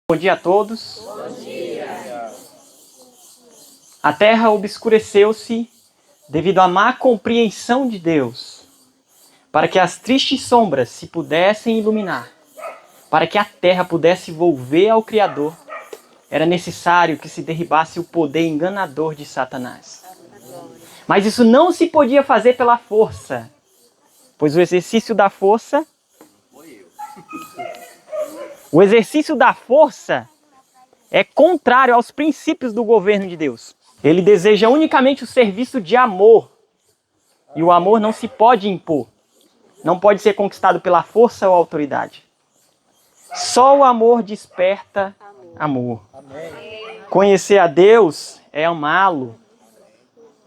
Bom dia a todos. Bom dia. A terra obscureceu-se devido à má compreensão de Deus, para que as tristes sombras se pudessem iluminar, para que a terra pudesse volver ao Criador. Era necessário que se derribasse o poder enganador de Satanás. Mas isso não se podia fazer pela força, pois o exercício da força é contrário aos princípios do governo de Deus. Ele deseja unicamente o serviço de amor. E o amor não se pode impor. Não pode ser conquistado pela força ou autoridade. Só o amor desperta amor. Conhecer a Deus é amá-lo.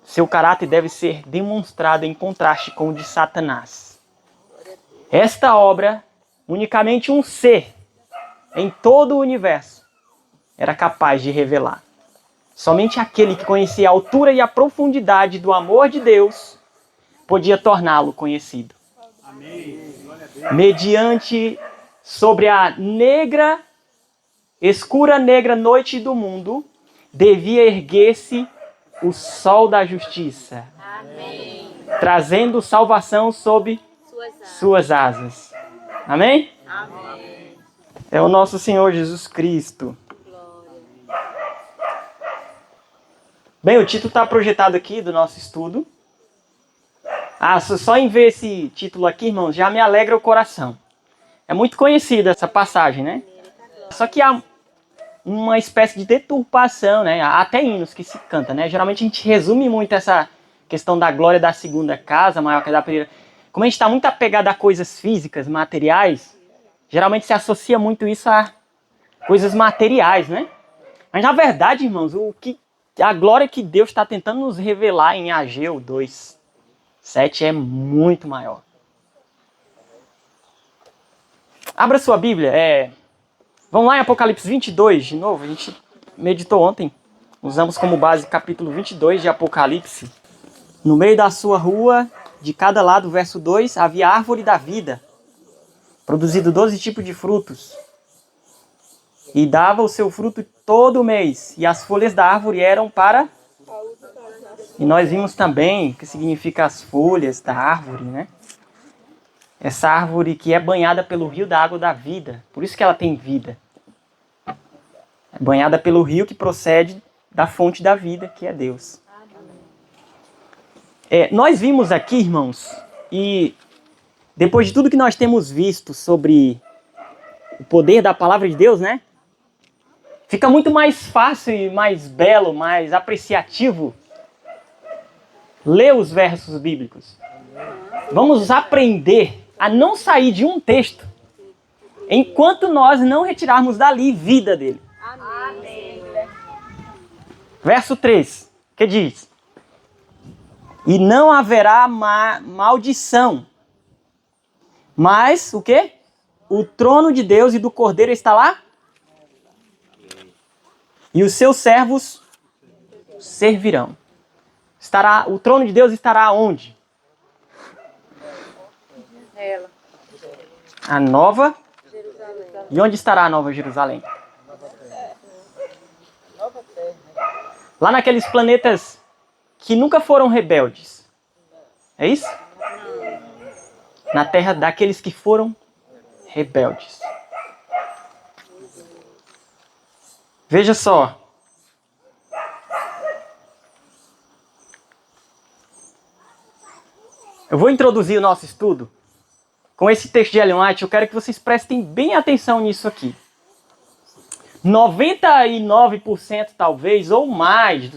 Seu caráter deve ser demonstrado em contraste com o de Satanás. Esta obra, unicamente um ser em todo o universo era capaz de revelar. Somente aquele que conhecia a altura e a profundidade do amor de Deus podia torná-lo conhecido. Amém. Mediante sobre a escura negra noite do mundo, devia erguer-se o sol da justiça. Amém. Trazendo salvação sob suas asas. Amém? Amém. É o nosso Senhor Jesus Cristo. Bem, o título está projetado aqui do nosso estudo. Só em ver esse título aqui, irmãos, já me alegra o coração. É muito conhecida essa passagem, né? Só que há uma espécie de deturpação, né? Há até hinos que se canta, né? Geralmente a gente resume muito essa questão da glória da segunda casa, maior que a da primeira. Como a gente está muito apegado a coisas físicas, materiais, geralmente se associa muito isso a coisas materiais, né? Mas na verdade, irmãos, a glória que Deus está tentando nos revelar em Ageu 2:7 é muito maior. Abra sua Bíblia. Vamos lá em Apocalipse 22, de novo. A gente meditou ontem. Usamos como base o capítulo 22 de Apocalipse. No meio da sua rua, de cada lado, verso 2, havia a árvore da vida, produzindo 12 tipos de frutos. E dava o seu fruto todo mês. E as folhas da árvore eram para... E nós vimos também o que significa as folhas da árvore, né? Essa árvore que é banhada pelo rio da água da vida. Por isso que ela tem vida. É banhada pelo rio que procede da fonte da vida, que é Deus. Nós vimos aqui, irmãos, e depois de tudo que nós temos visto sobre o poder da palavra de Deus, né? Fica muito mais fácil e mais belo, mais apreciativo ler os versos bíblicos. Vamos aprender a não sair de um texto enquanto nós não retirarmos dali vida dele. Amém. Verso 3, que diz: E não haverá maldição, mas o quê? O trono de Deus e do Cordeiro está lá? E os seus servos servirão. O trono de Deus estará onde? Ela. A Nova. Jerusalém. E onde estará a Nova Jerusalém? Lá naqueles planetas que nunca foram rebeldes. É isso? Na terra daqueles que foram rebeldes. Veja só. Eu vou introduzir o nosso estudo com esse texto de Ellen White. Eu quero que vocês prestem bem atenção nisso aqui. 99% talvez, ou mais,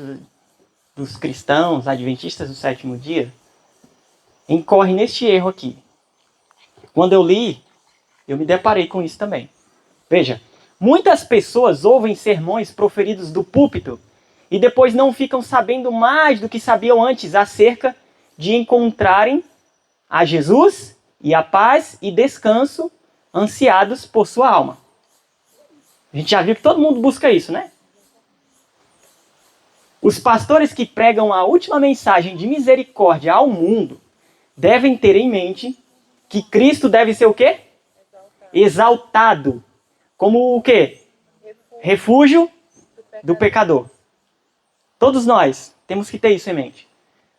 dos cristãos adventistas do sétimo dia incorrem neste erro aqui. Quando eu li, eu me deparei com isso também. Veja, muitas pessoas ouvem sermões proferidos do púlpito e depois não ficam sabendo mais do que sabiam antes acerca de encontrarem a Jesus e a paz e descanso ansiados por sua alma. A gente já viu que todo mundo busca isso, né? Os pastores que pregam a última mensagem de misericórdia ao mundo devem ter em mente que Cristo deve ser o quê? Exaltado. Como o quê? refúgio do pecador. Todos nós temos que ter isso em mente.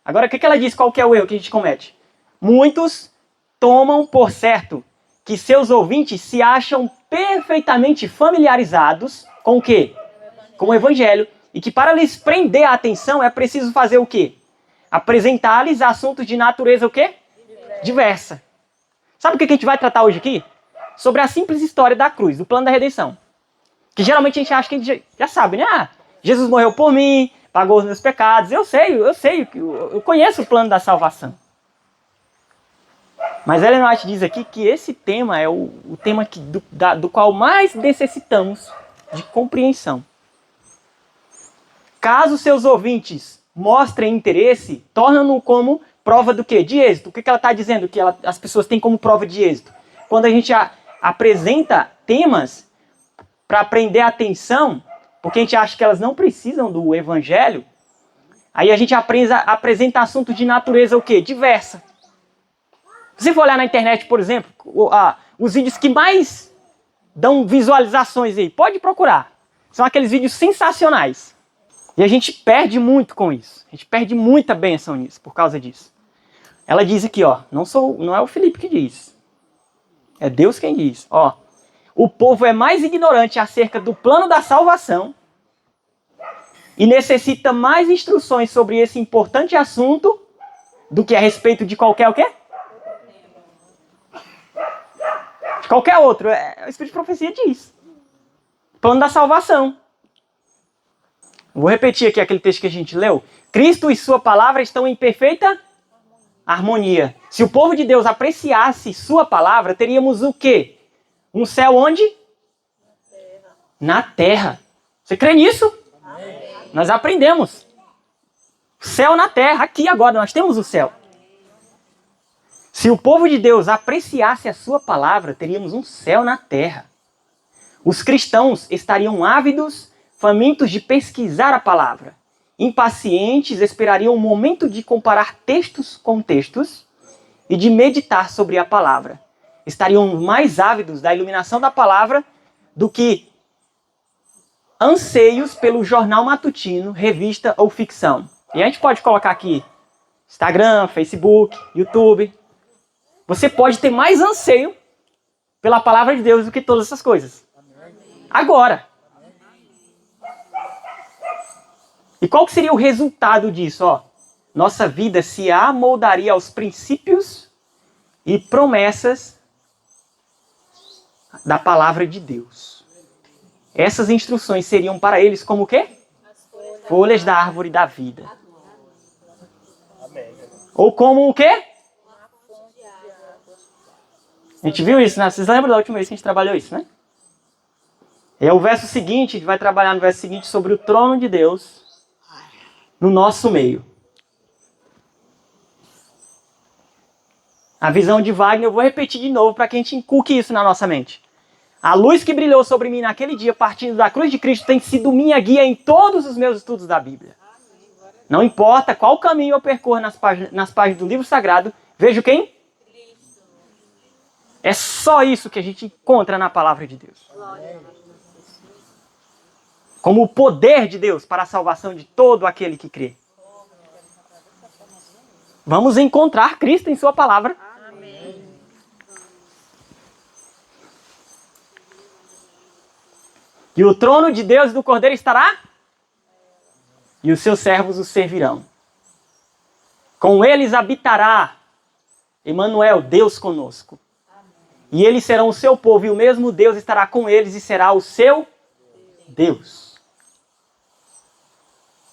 Agora, o que ela diz? Qual que é o erro que a gente comete? Muitos tomam por certo que seus ouvintes se acham perfeitamente familiarizados com o quê? Com o Evangelho. E que para lhes prender a atenção é preciso fazer o quê? Apresentar-lhes assuntos de natureza o quê? Diversa. Sabe o que a gente vai tratar hoje aqui? Sobre a simples história da cruz, do plano da redenção. Que geralmente a gente acha que a gente já sabe, né? Ah, Jesus morreu por mim, pagou os meus pecados. Eu sei, eu conheço o plano da salvação. Mas Ellen White diz aqui que esse tema é o tema do qual mais necessitamos de compreensão. Caso seus ouvintes mostrem interesse, tornam-no como prova do quê? De êxito. O que ela está dizendo que as pessoas têm como prova de êxito? Quando a gente apresenta temas para prender a atenção, porque a gente acha que elas não precisam do evangelho, aí a gente apresenta assuntos de natureza o quê? Diversa. Se você for olhar na internet, por exemplo, os vídeos que mais dão visualizações aí, pode procurar. São aqueles vídeos sensacionais. E a gente perde muito com isso. A gente perde muita bênção nisso, por causa disso. Ela diz aqui, ó, não é o Felipe que diz. É Deus quem diz. Ó, o povo é mais ignorante acerca do plano da salvação e necessita mais instruções sobre esse importante assunto do que a respeito de qualquer o quê? De qualquer outro. O Espírito de Profecia diz. Plano da salvação. Vou repetir aqui aquele texto que a gente leu. Cristo e sua palavra estão em perfeita harmonia. Se o povo de Deus apreciasse sua palavra, teríamos o quê? Um céu onde? Na terra. Você crê nisso? Amém. Nós aprendemos. Céu na terra. Aqui agora nós temos o céu. Se o povo de Deus apreciasse a sua palavra, teríamos um céu na terra. Os cristãos estariam ávidos, famintos de pesquisar a palavra. Impacientes, esperariam o momento de comparar textos com textos e de meditar sobre a palavra. Estariam mais ávidos da iluminação da palavra do que anseios pelo jornal matutino, revista ou ficção. E a gente pode colocar aqui Instagram, Facebook, YouTube. Você pode ter mais anseio pela palavra de Deus do que todas essas coisas. Agora. E qual que seria o resultado disso? Ó, nossa vida se amoldaria aos princípios e promessas da palavra de Deus. Essas instruções seriam para eles como o quê? Folhas da árvore da vida. Ou como o quê? A gente viu isso, né? Vocês lembram da última vez que a gente trabalhou isso, né? É o verso seguinte, a gente vai trabalhar no verso seguinte sobre o trono de Deus no nosso meio. A visão de Wagner, eu vou repetir de novo para que a gente inculque isso na nossa mente. A luz que brilhou sobre mim naquele dia, partindo da cruz de Cristo, tem sido minha guia em todos os meus estudos da Bíblia. Não importa qual caminho eu percorro nas páginas do livro sagrado, vejo quem? É só isso que a gente encontra na palavra de Deus. Como o poder de Deus para a salvação de todo aquele que crê. Vamos encontrar Cristo em sua palavra. Amém. E o trono de Deus e do Cordeiro estará? E os seus servos o servirão. Com eles habitará Emanuel, Deus conosco. E eles serão o seu povo, e o mesmo Deus estará com eles e será o seu Deus.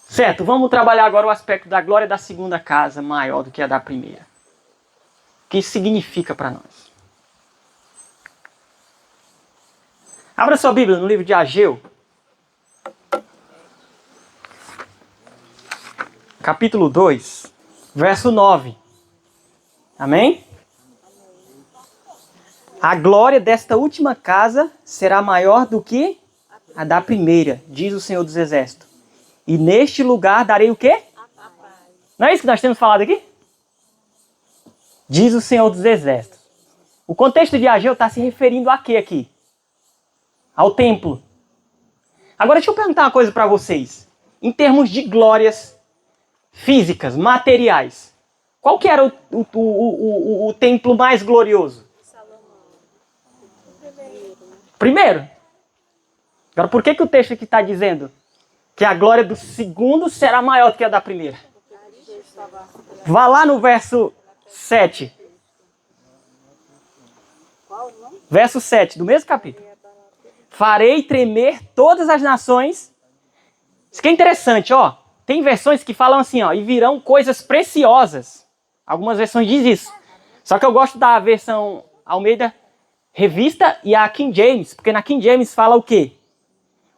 Certo, vamos trabalhar agora o aspecto da glória da segunda casa maior do que a da primeira. O que isso significa para nós? Abra sua Bíblia no livro de Ageu. Capítulo 2, verso 9. Amém? A glória desta última casa será maior do que a da primeira, diz o Senhor dos Exércitos. E neste lugar darei o quê? Não é isso que nós temos falado aqui? Diz o Senhor dos Exércitos. O contexto de Ageu está se referindo a quê aqui? Ao templo. Agora deixa eu perguntar uma coisa para vocês. Em termos de glórias físicas, materiais, qual que era o templo mais glorioso? Primeiro. Agora, por que o texto aqui está dizendo que a glória do segundo será maior do que a da primeira? Vá lá no verso 7. Verso 7, do mesmo capítulo. Farei tremer todas as nações. Isso que é interessante, ó. Tem versões que falam assim, ó, e virão coisas preciosas. Algumas versões dizem isso. Só que eu gosto da versão Almeida Revista e a King James, porque na King James fala o quê?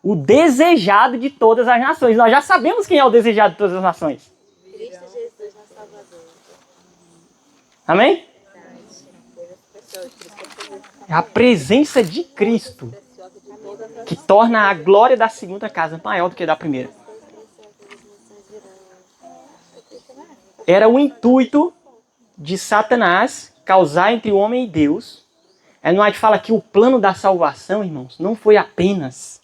O desejado de todas as nações. Nós já sabemos quem é o desejado de todas as nações. Cristo Jesus, nosso Salvador. Amém? É a presença de Cristo que torna a glória da segunda casa maior do que a da primeira. Era o intuito de Satanás causar entre o homem e Deus. Ellen White fala que o plano da salvação, irmãos, não foi apenas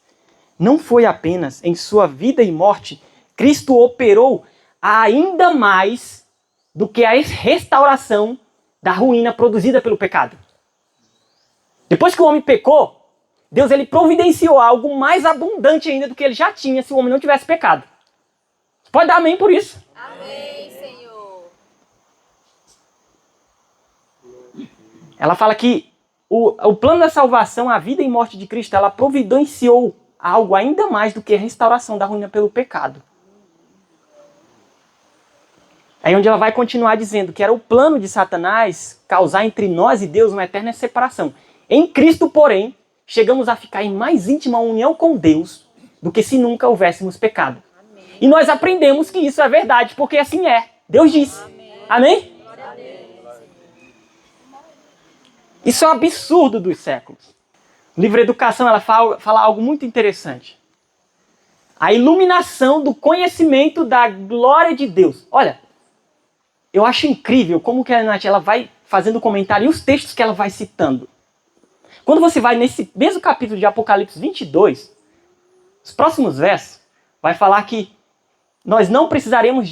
em sua vida e morte, Cristo operou ainda mais do que a restauração da ruína produzida pelo pecado. Depois que o homem pecou, Deus ele providenciou algo mais abundante ainda do que ele já tinha se o homem não tivesse pecado. Pode dar amém por isso? Amém, Senhor. Ela fala que o plano da salvação, a vida e morte de Cristo, ela providenciou algo ainda mais do que a restauração da ruína pelo pecado. Aí onde ela vai continuar dizendo que era o plano de Satanás causar entre nós e Deus uma eterna separação. Em Cristo, porém, chegamos a ficar em mais íntima união com Deus do que se nunca houvéssemos pecado. Amém. E nós aprendemos que isso é verdade, porque assim é. Deus disse. Amém? Amém? Isso é um absurdo dos séculos. No livro Educação, ela fala algo muito interessante. A iluminação do conhecimento da glória de Deus. Olha, eu acho incrível como que a Nath, ela vai fazendo comentário e os textos que ela vai citando. Quando você vai nesse mesmo capítulo de Apocalipse 22, os próximos versos, vai falar que nós não precisaremos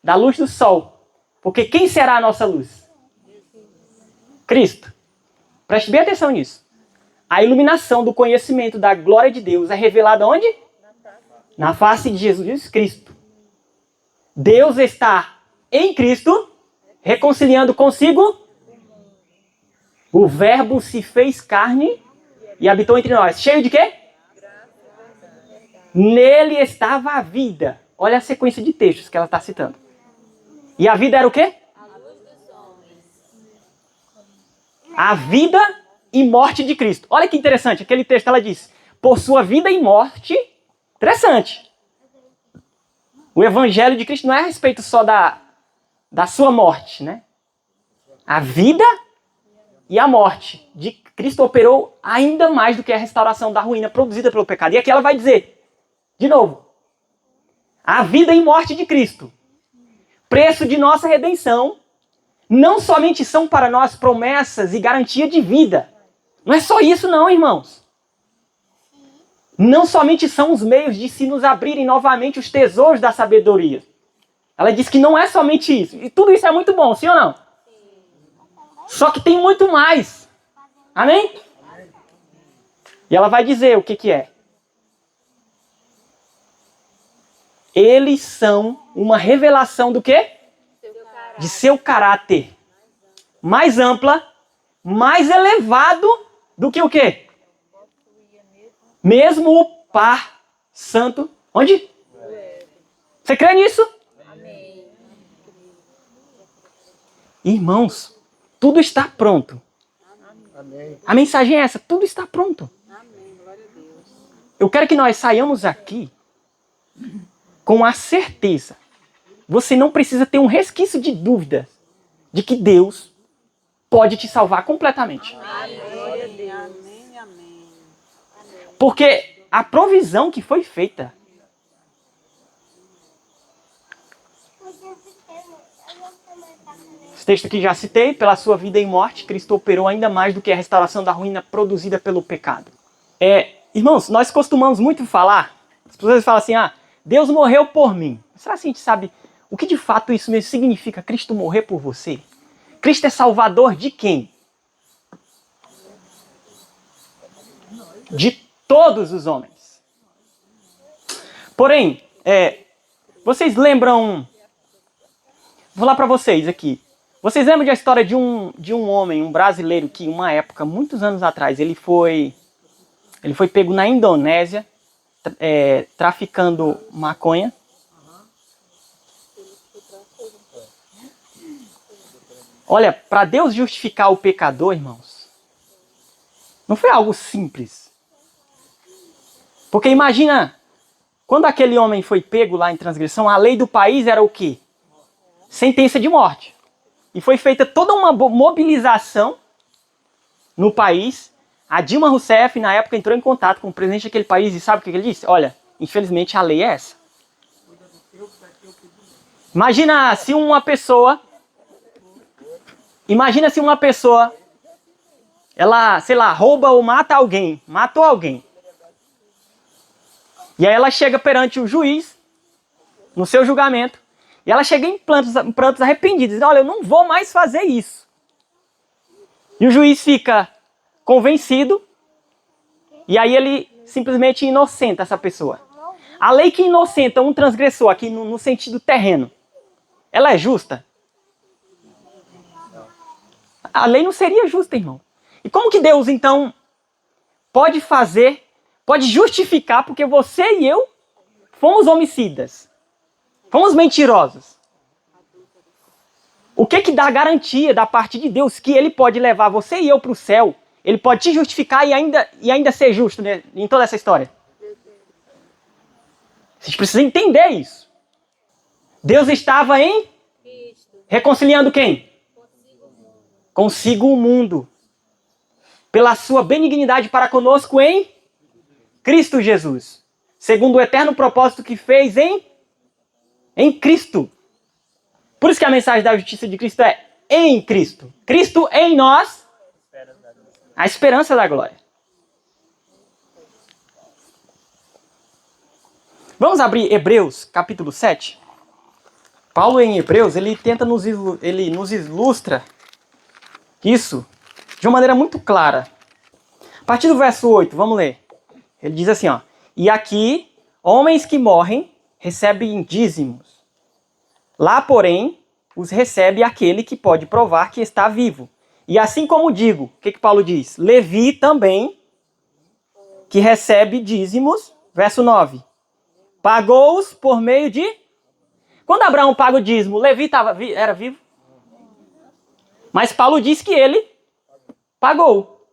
da luz do sol. Porque quem será a nossa luz? Cristo. Preste bem atenção nisso. A iluminação do conhecimento da glória de Deus é revelada onde? Na face de Jesus Cristo. Deus está em Cristo, reconciliando consigo. O verbo se fez carne e habitou entre nós. Cheio de quê? Nele estava a vida. Olha a sequência de textos que ela está citando. E a vida era o quê? A vida e morte de Cristo. Olha que interessante, aquele texto ela diz, por sua vida e morte, interessante. O evangelho de Cristo não é a respeito só da sua morte, né? A vida e a morte de Cristo operou ainda mais do que a restauração da ruína produzida pelo pecado. E aqui ela vai dizer, de novo, a vida e morte de Cristo, preço de nossa redenção, não somente são para nós promessas e garantia de vida. Não é só isso não, irmãos. Não somente são os meios de se nos abrirem novamente os tesouros da sabedoria. Ela diz que não é somente isso. E tudo isso é muito bom, sim ou não? Só que tem muito mais. Amém? E ela vai dizer o que é. Eles são uma revelação do quê? De seu caráter. Mais ampla, mais elevado do que o quê? Mesmo o par santo. Onde? Você crê nisso? Amém. Irmãos, tudo está pronto. Amém. A mensagem é essa, tudo está pronto. Amém. Glória a Deus. Eu quero que nós saiamos aqui com a certeza. Você não precisa ter um resquício de dúvida de que Deus pode te salvar completamente. Amém. Glória a Deus. Amém. Amém. Porque a provisão que foi feita esse texto que já citei, pela sua vida e morte, Cristo operou ainda mais do que a restauração da ruína produzida pelo pecado. Irmãos, nós costumamos muito falar, as pessoas falam assim, Deus morreu por mim. Será que a gente sabe o que de fato isso mesmo significa, Cristo morrer por você? Cristo é salvador de quem? De todos os homens. Porém, vocês lembram... Vou falar para vocês aqui. Vocês lembram da história de um homem, um brasileiro, que uma época, muitos anos atrás, ele foi pego na Indonésia, traficando maconha. Olha, para Deus justificar o pecador, irmãos, não foi algo simples. Porque imagina, quando aquele homem foi pego lá em transgressão, a lei do país era o quê? Sentença de morte. E foi feita toda uma mobilização no país. A Dilma Rousseff, na época, entrou em contato com o presidente daquele país e sabe o que ele disse? Olha, infelizmente a lei é essa. Imagina se uma pessoa, ela, sei lá, rouba ou mata alguém, matou alguém. E aí ela chega perante o juiz, no seu julgamento, e ela chega em prantos arrependidos, diz, olha, eu não vou mais fazer isso. E o juiz fica convencido, e aí ele simplesmente inocenta essa pessoa. A lei que inocenta um transgressor aqui no sentido terreno, ela é justa? A lei não seria justa, irmão. E como que Deus, então, pode justificar, porque você e eu fomos homicidas, fomos mentirosos? O que dá garantia da parte de Deus que ele pode levar você e eu para o céu? Ele pode te justificar e ainda ser justo, né, em toda essa história? Vocês precisam entender isso. Deus estava reconciliando quem? Consigo o mundo. Pela sua benignidade para conosco em Cristo Jesus. Segundo o eterno propósito que fez em Cristo. Por isso que a mensagem da justiça de Cristo é em Cristo. Cristo em nós, a esperança da glória. Vamos abrir Hebreus, capítulo 7. Paulo em Hebreus, ele nos ilustra isso de uma maneira muito clara. A partir do verso 8, vamos ler. Ele diz assim, e aqui, homens que morrem recebem dízimos. Lá, porém, os recebe aquele que pode provar que está vivo. E assim como digo, o que Paulo diz? Levi também, que recebe dízimos, verso 9, pagou-os por meio de... Quando Abraão paga o dízimo, Levi era vivo? Mas Paulo diz que ele pagou.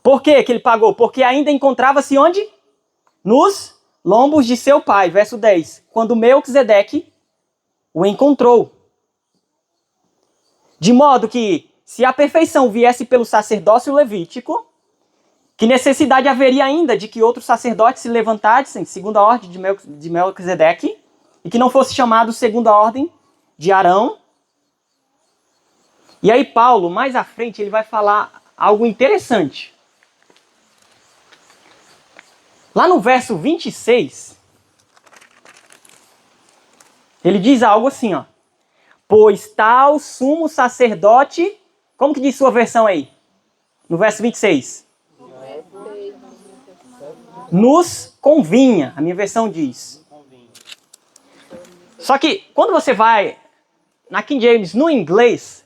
Por que ele pagou? Porque ainda encontrava-se onde? Nos lombos de seu pai, verso 10. Quando Melquisedeque o encontrou. De modo que, se a perfeição viesse pelo sacerdócio levítico, que necessidade haveria ainda de que outros sacerdotes se levantassem, segundo a ordem de Melquisedeque, e que não fosse chamado segundo a ordem de Arão? E aí Paulo, mais à frente, ele vai falar algo interessante. Lá no verso 26, ele diz algo assim, pois tal sumo sacerdote, como que diz sua versão aí? No verso 26. Nos convinha, a minha versão diz. Só que quando você vai na King James, no inglês,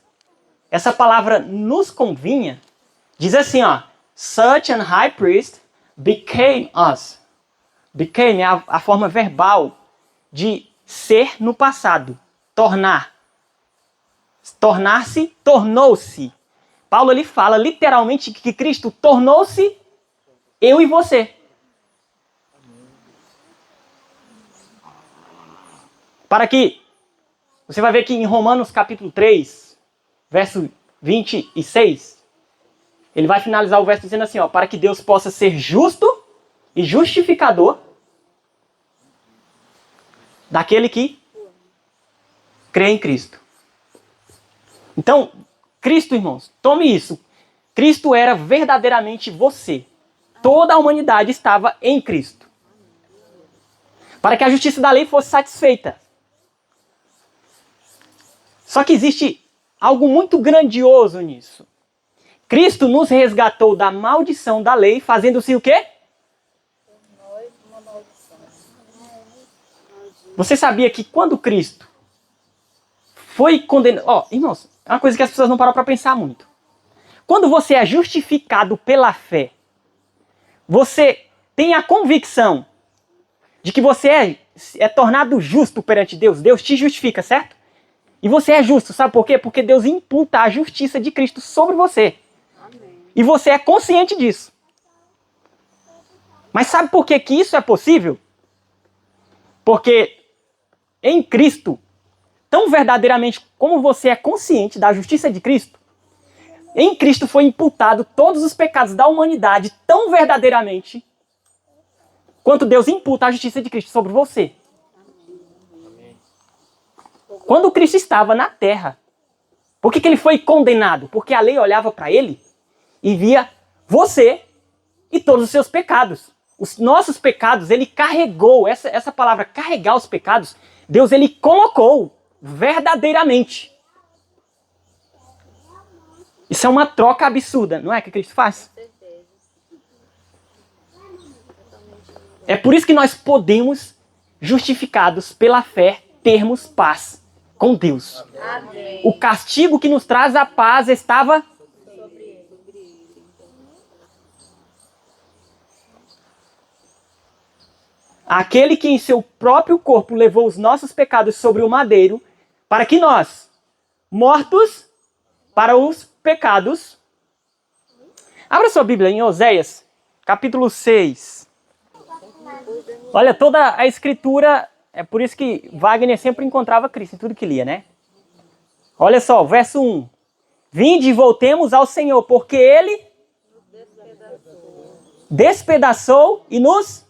essa palavra nos convinha, diz assim, such an high priest became us. Became é a forma verbal de ser no passado. Tornar-se, tornou-se. Paulo ele fala literalmente que Cristo tornou-se eu e você. Para que, você vai ver que em Romanos capítulo 3, verso 26, ele vai finalizar o verso dizendo assim, para que Deus possa ser justo e justificador daquele que crê em Cristo. Então, Cristo, irmãos, tome isso. Cristo era verdadeiramente você. Toda a humanidade estava em Cristo. Para que a justiça da lei fosse satisfeita. Só que existe algo muito grandioso nisso. Cristo nos resgatou da maldição da lei, fazendo-se o quê? Você sabia que quando Cristo foi condenado... Ó, irmãos, é uma coisa que as pessoas não param para pensar muito. Quando você é justificado pela fé, você tem a convicção de que você é tornado justo perante Deus. Deus te justifica, certo? E você é justo, sabe por quê? Porque Deus imputa a justiça de Cristo sobre você. Amém. E você é consciente disso. Mas sabe por que isso é possível? Porque em Cristo, tão verdadeiramente como você é consciente da justiça de Cristo, em Cristo foi imputado todos os pecados da humanidade tão verdadeiramente quanto Deus imputa a justiça de Cristo sobre você. Quando Cristo estava na terra, por que ele foi condenado? Porque a lei olhava para ele e via você e todos os seus pecados. Os nossos pecados, ele carregou, essa palavra carregar os pecados, Deus ele colocou verdadeiramente. Isso é uma troca absurda, não é que Cristo faz? É por isso que nós podemos, justificados pela fé, termos paz com Deus. Amém. O castigo que nos traz a paz estava sobre ele. Aquele que em seu próprio corpo levou os nossos pecados sobre o madeiro, para que nós, mortos para os pecados... Abra sua Bíblia em Oséias, capítulo 6. Olha, toda a escritura, é por isso que Wagner sempre encontrava Cristo em tudo que lia, né? Olha só, verso 1. Vinde e voltemos ao Senhor, porque Ele despedaçou e nos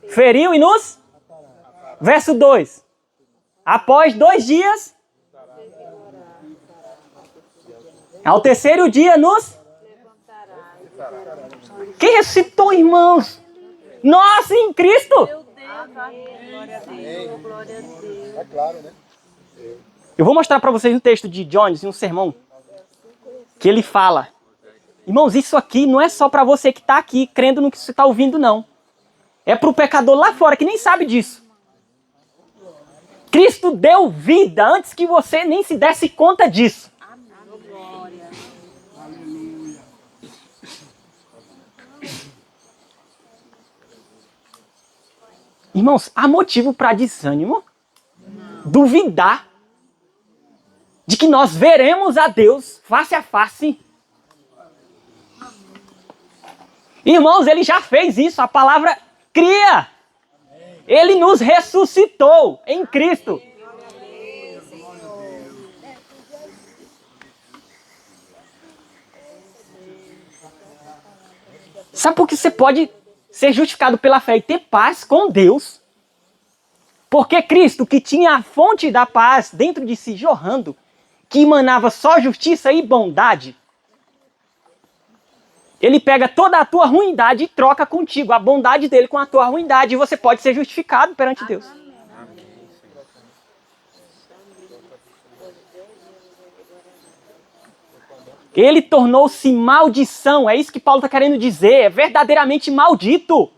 feriu e nos... Verso 2. Após 2 dias, ao terceiro dia nos... Quem ressuscitou, irmãos? Nós em Cristo. Meu Deus, glória a Deus, glória a Deus. É claro, né? Eu vou mostrar para vocês um texto de Jones, um sermão, que ele fala. Irmãos, isso aqui não é só para você que está aqui crendo no que você está ouvindo, não. É para o pecador lá fora que nem sabe disso. Cristo deu vida antes que você nem se desse conta disso. Irmãos, há motivo para desânimo, duvidar de que nós veremos a Deus face a face. Irmãos, ele já fez isso, a palavra cria. Ele nos ressuscitou em Cristo. Sabe por que você pode ser justificado pela fé e ter paz com Deus? Porque Cristo, que tinha a fonte da paz dentro de si jorrando, que emanava só justiça e bondade, ele pega toda a tua ruindade e troca contigo a bondade dele com a tua ruindade, e você pode ser justificado perante Deus. Ele tornou-se maldição, é isso que Paulo está querendo dizer, é verdadeiramente maldito.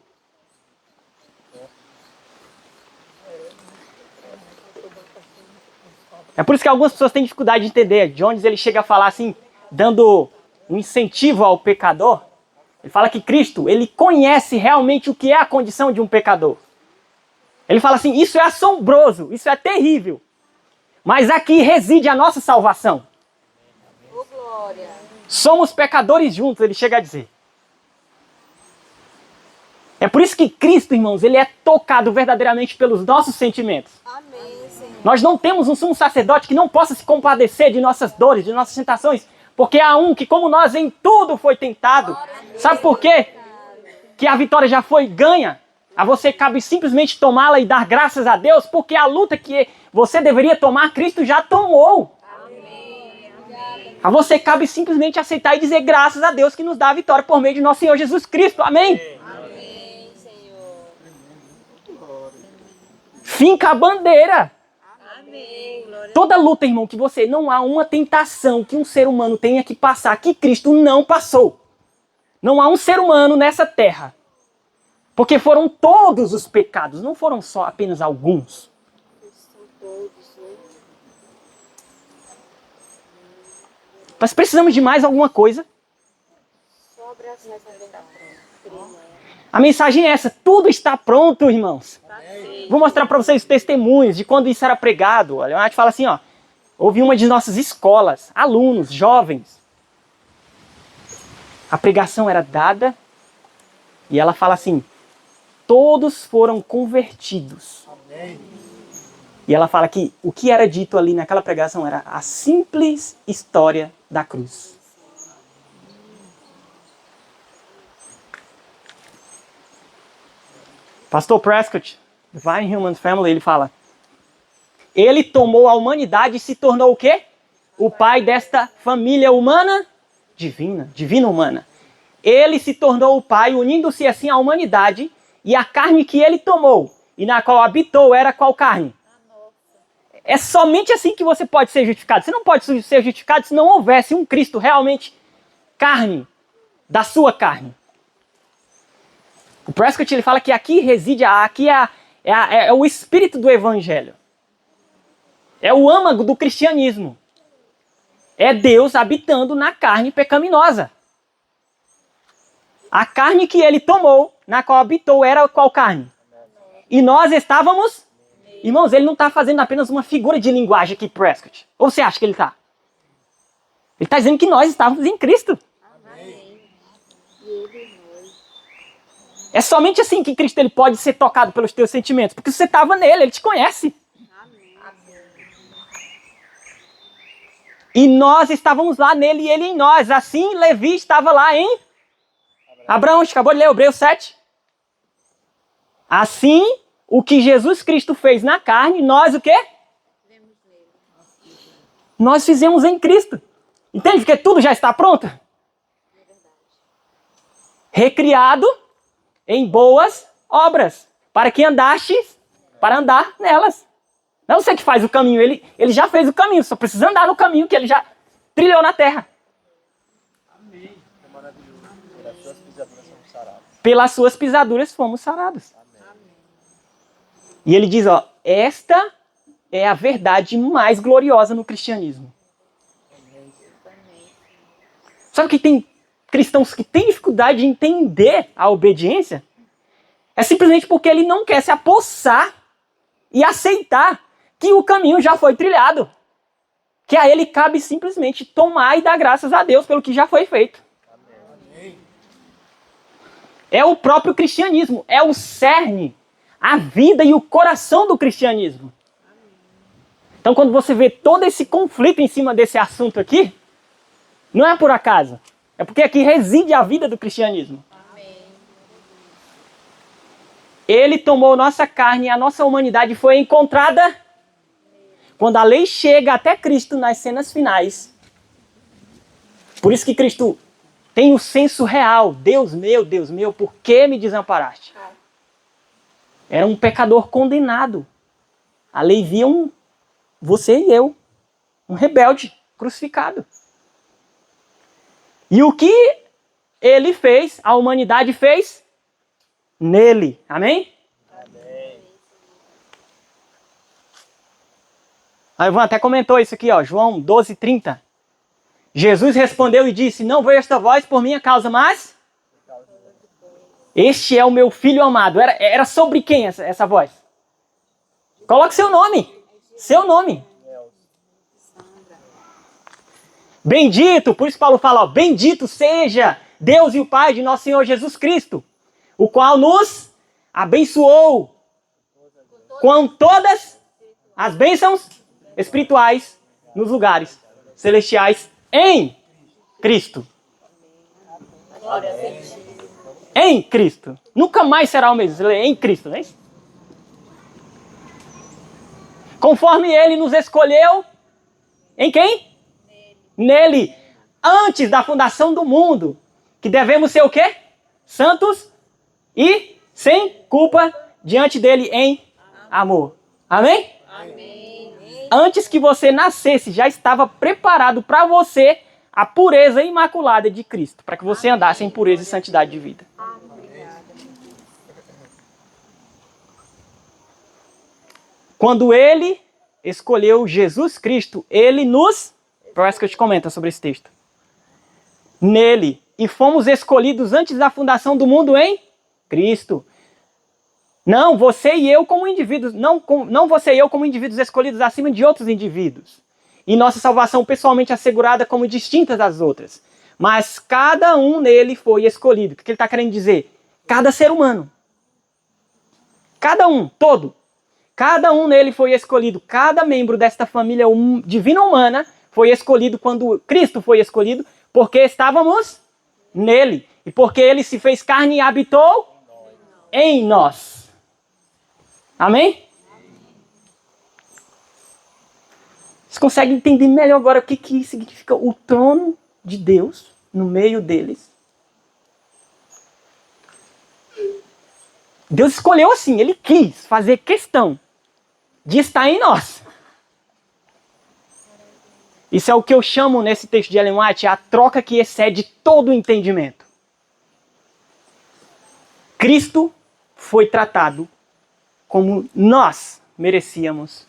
É por isso que algumas pessoas têm dificuldade de entender. Jones ele chega a falar assim, dando um incentivo ao pecador. Ele fala que Cristo, ele conhece realmente o que é a condição de um pecador. Ele fala assim, isso é assombroso, isso é terrível. Mas aqui reside a nossa salvação. Oh, glória. Somos pecadores juntos, ele chega a dizer. É por isso que Cristo, irmãos, ele é tocado verdadeiramente pelos nossos sentimentos. Amém, Senhor. Nós não temos um sumo sacerdote que não possa se compadecer de nossas dores, de nossas tentações, porque há um que, como nós, em tudo foi tentado. Sabe por quê? Que a vitória já foi ganha. A você cabe simplesmente tomá-la e dar graças a Deus, porque a luta que você deveria tomar, Cristo já tomou. Amém. A você cabe simplesmente aceitar e dizer graças a Deus que nos dá a vitória por meio de nosso Senhor Jesus Cristo. Amém? Amém, Senhor. Finca a bandeira. Amém. Glória Toda luta, irmão, que você... Não há uma tentação que um ser humano tenha que passar que Cristo não passou. Não há um ser humano nessa terra. Porque foram todos os pecados, não foram só apenas alguns. Nós precisamos de mais alguma coisa. A mensagem é essa, tudo está pronto, irmãos. Vou mostrar para vocês testemunhos de quando isso era pregado. A gente fala assim, ó, houve uma de nossas escolas, alunos, jovens. A pregação era dada e ela fala assim, todos foram convertidos. Amém. E ela fala que o que era dito ali naquela pregação era a simples história da cruz. Pastor Prescott, Divine Human Family, ele fala, ele tomou a humanidade e se tornou o quê? O pai desta família humana divina humana. Ele se tornou o pai, unindo-se assim à humanidade, e a carne que ele tomou e na qual habitou era qual carne? É somente assim que você pode ser justificado. Você não pode ser justificado se não houvesse um Cristo realmente carne, da sua carne. O Prescott ele fala que aqui reside, é o espírito do evangelho. É o âmago do cristianismo. É Deus habitando na carne pecaminosa. A carne que ele tomou, na qual habitou, era qual carne? E nós estávamos... Irmãos, ele não está fazendo apenas uma figura de linguagem aqui, Prescott. Ou você acha que ele está? Ele está dizendo que nós estávamos em Cristo. Amém. É somente assim que Cristo ele pode ser tocado pelos teus sentimentos. Porque você estava nele, ele te conhece. Amém. E nós estávamos lá nele e ele em nós. Assim, Levi estava lá em... Abraão, a gente acabou de ler Hebreus 7. Assim, o que Jesus Cristo fez na carne, nós o quê? Nós fizemos em Cristo. Entende? Porque tudo já está pronto. Recriado em boas obras. Para que andastes, para andar nelas. Não é você que faz o caminho, ele já fez o caminho. Só precisa andar no caminho que ele já trilhou na terra. Amém. É maravilhoso. Pelas suas pisaduras fomos sarados. Pelas suas pisaduras fomos sarados. Amém. E ele diz, ó, esta é a verdade mais gloriosa no cristianismo. Sabe que tem cristãos que têm dificuldade de entender a obediência? É simplesmente porque ele não quer se apossar e aceitar que o caminho já foi trilhado. Que a ele cabe simplesmente tomar e dar graças a Deus pelo que já foi feito. Amém. É o próprio cristianismo, é o cerne, a vida e o coração do cristianismo. Então quando você vê todo esse conflito em cima desse assunto aqui, não é por acaso. É porque aqui reside a vida do cristianismo. Amém. Ele tomou nossa carne e a nossa humanidade foi encontrada quando a lei chega até Cristo nas cenas finais. Por isso que Cristo tem o senso real. Deus meu, por que me desamparaste? Era um pecador condenado. A lei via você e eu, um rebelde, crucificado. E o que ele fez, a humanidade fez nele. Amém? Amém. A Ivan até comentou isso aqui, ó, João 12:30. Jesus respondeu e disse, não veio esta voz por minha causa, mas este é o meu filho amado. Era sobre quem essa voz? Coloque seu nome. Seu nome. Bendito, por isso Paulo fala, ó, bendito seja Deus e o Pai de nosso Senhor Jesus Cristo, o qual nos abençoou com todas as bênçãos espirituais nos lugares celestiais em Cristo. Em Cristo. Nunca mais será o mesmo, em Cristo, não é isso? Conforme Ele nos escolheu, em quem? nele, antes da fundação do mundo, que devemos ser o quê? Santos e sem culpa diante dele em amor. Amém? Amém. Antes que você nascesse, já estava preparado para você a pureza imaculada de Cristo, para que você andasse em pureza e santidade de vida. Quando ele escolheu Jesus Cristo, ele nos... Parece que eu te comento sobre esse texto. Nele. E fomos escolhidos antes da fundação do mundo em Cristo. Não, você e eu como indivíduos, não você e eu como indivíduos escolhidos acima de outros indivíduos. E nossa salvação pessoalmente assegurada como distinta das outras. Mas cada um nele foi escolhido. O que ele está querendo dizer? Cada ser humano. Cada um, todo. Cada um nele foi escolhido. Cada membro desta família divina humana foi escolhido quando Cristo foi escolhido, porque estávamos nele. E porque ele se fez carne e habitou em nós. Amém? Vocês conseguem entender melhor agora o que significa o trono de Deus no meio deles? Deus escolheu assim, ele quis fazer questão de estar em nós. Isso é o que eu chamo nesse texto de Ellen White, a troca que excede todo o entendimento. Cristo foi tratado como nós merecíamos,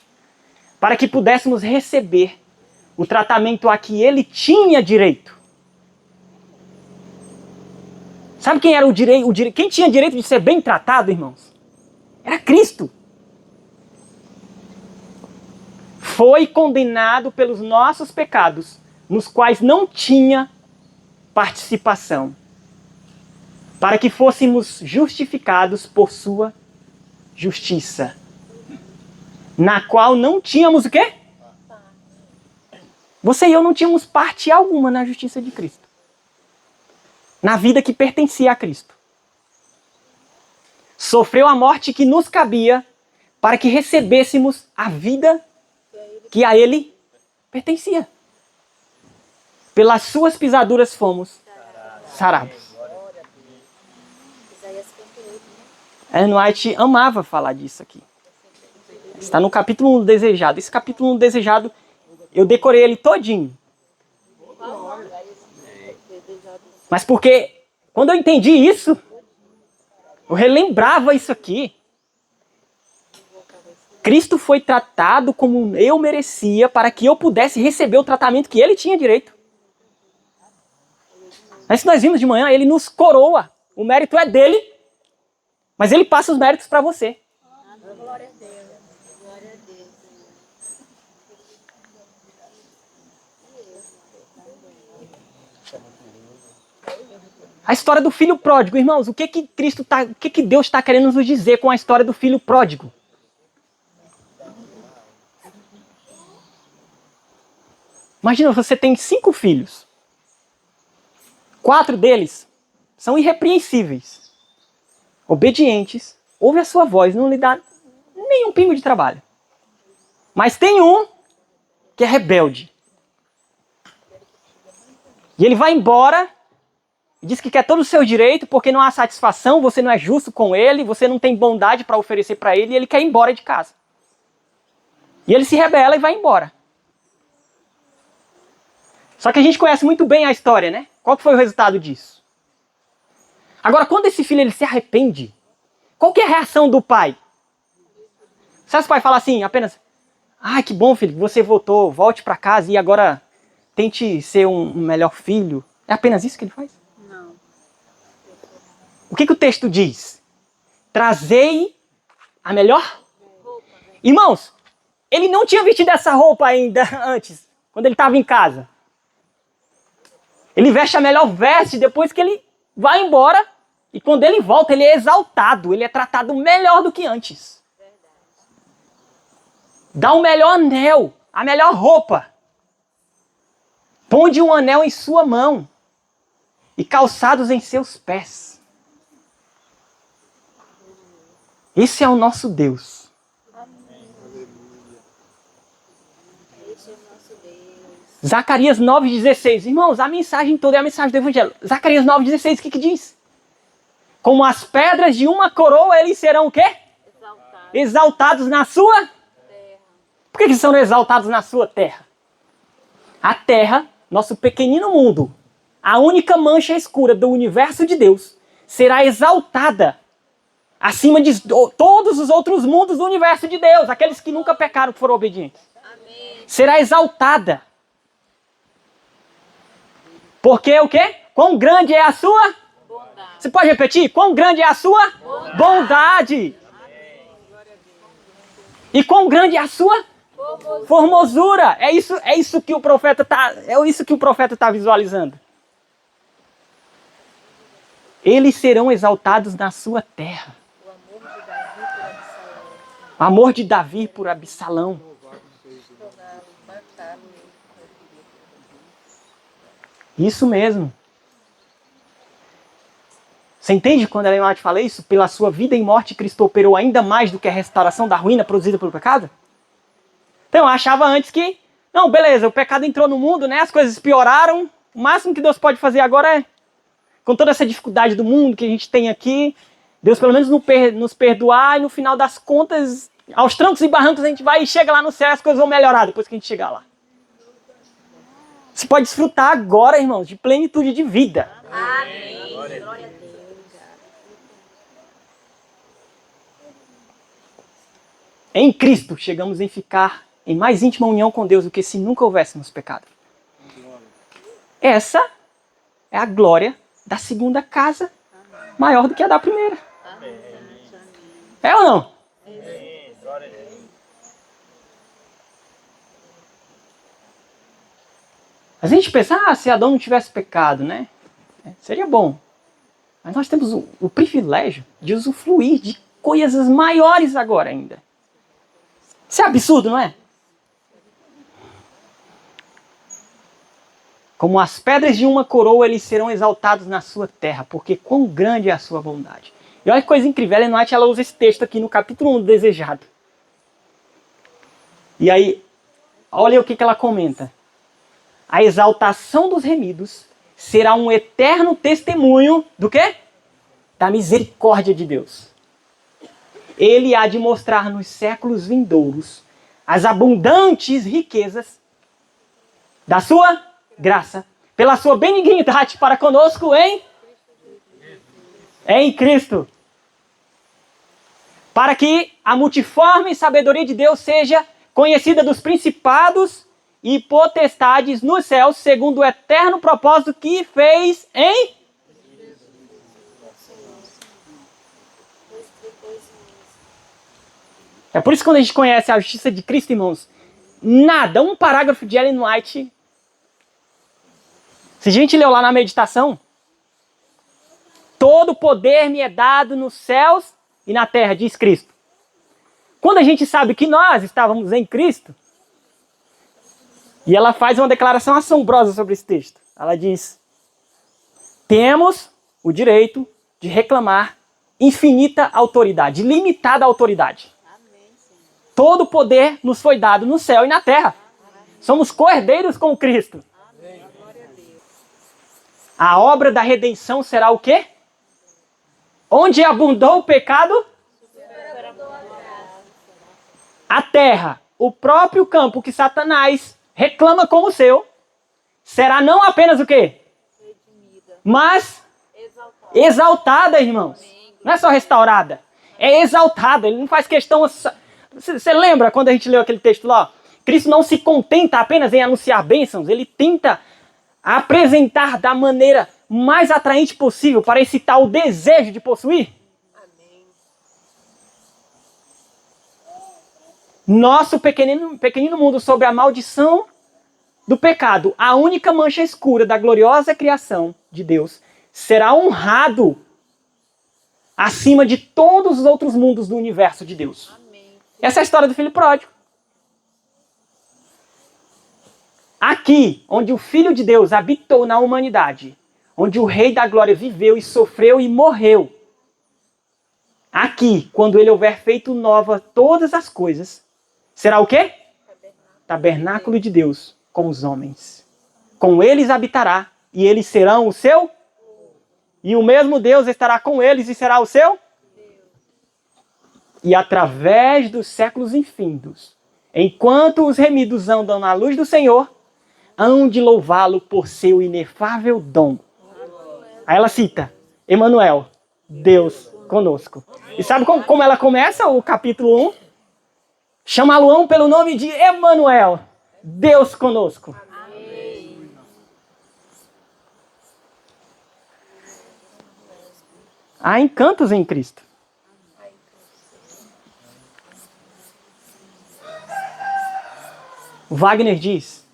para que pudéssemos receber o tratamento a que ele tinha direito. Sabe quem era o direito? Quem tinha direito de ser bem tratado, irmãos? Era Cristo. Foi condenado pelos nossos pecados, nos quais não tinha participação, para que fôssemos justificados por sua justiça, na qual não tínhamos o quê? Você e eu não tínhamos parte alguma na justiça de Cristo, na vida que pertencia a Cristo. Sofreu a morte que nos cabia para que recebêssemos a vida que a ele pertencia. Pelas suas pisaduras fomos sarados. Ellen White amava falar disso aqui. Está no capítulo 1 do Desejado. Esse capítulo 1 do Desejado, eu decorei ele todinho. Mas porque, quando eu entendi isso, eu relembrava isso aqui. Cristo foi tratado como eu merecia para que eu pudesse receber o tratamento que ele tinha direito. Mas nós vimos de manhã, ele nos coroa. O mérito é dele, mas ele passa os méritos para você. Glória a Deus. Glória a Deus. A história do filho pródigo, irmãos, o que Deus está querendo nos dizer com a história do filho pródigo? Imagina, você tem 5 filhos. 4 deles são irrepreensíveis, obedientes, ouve a sua voz, não lhe dá nenhum pingo de trabalho. Mas tem um que é rebelde. E ele vai embora, diz que quer todo o seu direito porque não há satisfação, você não é justo com ele, você não tem bondade para oferecer para ele, e ele quer ir embora de casa. E ele se rebela e vai embora. Só que a gente conhece muito bem a história, né? Qual que foi o resultado disso? Agora, quando esse filho ele se arrepende, qual que é a reação do pai? Se o pai fala assim, apenas, ah, que bom, filho, você voltou, volte para casa e agora tente ser um melhor filho. É apenas isso que ele faz? Não. O que o texto diz? Trazei a melhor roupa. Irmãos, ele não tinha vestido essa roupa ainda antes, quando ele estava em casa. Ele veste a melhor veste depois que ele vai embora. E quando ele volta, ele é exaltado. Ele é tratado melhor do que antes. Dá o melhor anel, a melhor roupa. Ponde um anel em sua mão e calçados em seus pés. Esse é o nosso Deus. Esse é o nosso Deus. Zacarias 9,16. Irmãos, a mensagem toda é a mensagem do Evangelho. Zacarias 9,16, o que diz? Como as pedras de uma coroa, eles serão o quê? Exaltado. Exaltados na sua? Terra. Por que eles são exaltados na sua terra? A terra, nosso pequenino mundo, a única mancha escura do universo de Deus, será exaltada acima de todos os outros mundos do universo de Deus, aqueles que nunca pecaram, que foram obedientes. Amém. Será exaltada. Porque o quê? Quão grande é a sua? Bondade. Você pode repetir? Quão grande é a sua? Bondade. E quão grande é a sua? Formosura. É isso que o profeta está visualizando. Eles serão exaltados na sua terra. O amor de Davi por Absalão. Isso mesmo. Você entende quando Ellen White fala isso? Pela sua vida e morte, Cristo operou ainda mais do que a restauração da ruína produzida pelo pecado? Então, eu achava antes que, não, beleza, o pecado entrou no mundo, né? As coisas pioraram. O máximo que Deus pode fazer agora é, com toda essa dificuldade do mundo que a gente tem aqui, Deus pelo menos nos perdoar e no final das contas, aos trancos e barrancos, a gente vai e chega lá no céu e as coisas vão melhorar depois que a gente chegar lá. Você pode desfrutar agora, irmãos, de plenitude de vida. Amém. Glória a Deus. Em Cristo, chegamos em ficar em mais íntima união com Deus do que se nunca houvéssemos pecado. Essa é a glória da segunda casa, maior do que a da primeira. É ou não? A gente pensa, se Adão não tivesse pecado, né? Seria bom. Mas nós temos o privilégio de usufruir de coisas maiores agora ainda. Isso é absurdo, não é? Como as pedras de uma coroa, eles serão exaltados na sua terra, porque quão grande é a sua bondade. E olha que coisa incrível, Ellen White, ela usa esse texto aqui no capítulo 1 do Desejado. E aí, olha o que ela comenta. A exaltação dos remidos será um eterno testemunho do quê? Da misericórdia de Deus. Ele há de mostrar nos séculos vindouros as abundantes riquezas da sua graça, pela sua benignidade para conosco em Cristo. Para que a multiforme sabedoria de Deus seja conhecida dos principados e potestades nos céus, segundo o eterno propósito que fez em... É por isso que quando a gente conhece a justiça de Cristo, irmãos, nada, um parágrafo de Ellen White, se a gente leu lá na meditação, todo poder me é dado nos céus e na terra, diz Cristo. Quando a gente sabe que nós estávamos em Cristo, e ela faz uma declaração assombrosa sobre esse texto. Ela diz, temos o direito de reclamar infinita autoridade, limitada autoridade. Todo poder nos foi dado no céu e na terra. Somos co-herdeiros com Cristo. A obra da redenção será o quê? Onde abundou o pecado? A terra, o próprio campo que Satanás reclama como seu, será não apenas o quê? Mas exaltada, irmãos. Não é só restaurada, é exaltada. Ele não faz questão... Você lembra quando a gente leu aquele texto lá? Cristo não se contenta apenas em anunciar bênçãos, ele tenta apresentar da maneira mais atraente possível para excitar o desejo de possuir. Amém. Nosso pequenino mundo sob a maldição do pecado, a única mancha escura da gloriosa criação de Deus, será honrado acima de todos os outros mundos do universo de Deus. Amém. Essa é a história do filho pródigo. Aqui, onde o Filho de Deus habitou na humanidade, onde o Rei da Glória viveu e sofreu e morreu, aqui, quando ele houver feito nova todas as coisas, será o quê? Tabernáculo de Deus, com os homens. Com eles habitará, e eles serão o seu. E o mesmo Deus estará com eles e será o seu. E através dos séculos infindos, enquanto os remidos andam na luz do Senhor, hão de louvá-lo por seu inefável dom. Aí ela cita, Emanuel, Deus conosco. E sabe como ela começa o capítulo 1? Chamá-lo-ão pelo nome de Emanuel, Deus conosco. Há encantos em Cristo. Wagner diz,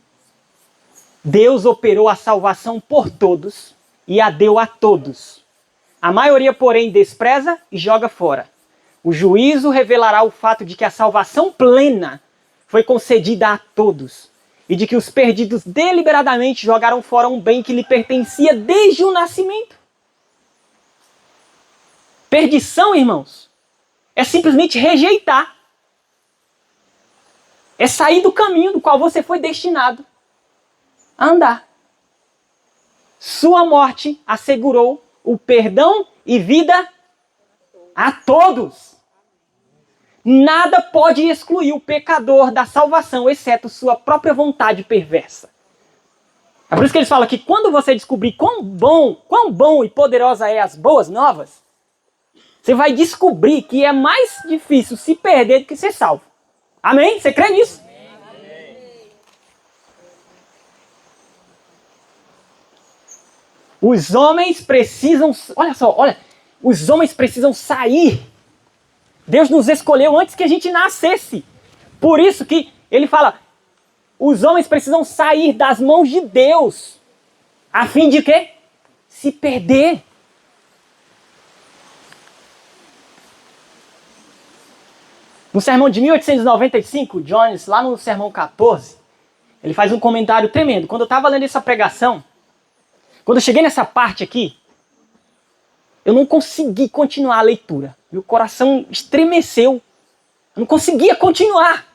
Deus operou a salvação por todos e a deu a todos. A maioria, porém, despreza e joga fora. O juízo revelará o fato de que a salvação plena foi concedida a todos e de que os perdidos deliberadamente jogaram fora um bem que lhe pertencia desde o nascimento. Perdição, irmãos, é simplesmente rejeitar. É sair do caminho do qual você foi destinado a andar. Sua morte assegurou o perdão e vida a todos. Nada pode excluir o pecador da salvação, exceto sua própria vontade perversa. É por isso que eles falam que quando você descobrir quão bom e poderosa é as boas novas, você vai descobrir que é mais difícil se perder do que ser salvo. Amém? Você crê nisso? Amém. Os homens precisam... Olha, os homens precisam sair. Deus nos escolheu antes que a gente nascesse. Por isso que ele fala, os homens precisam sair das mãos de Deus. A fim de quê? Se perder. No sermão de 1895, Jones, lá no sermão 14, ele faz um comentário tremendo. Quando eu estava lendo essa pregação, quando eu cheguei nessa parte aqui, eu não consegui continuar a leitura. Meu coração estremeceu. Eu não conseguia continuar.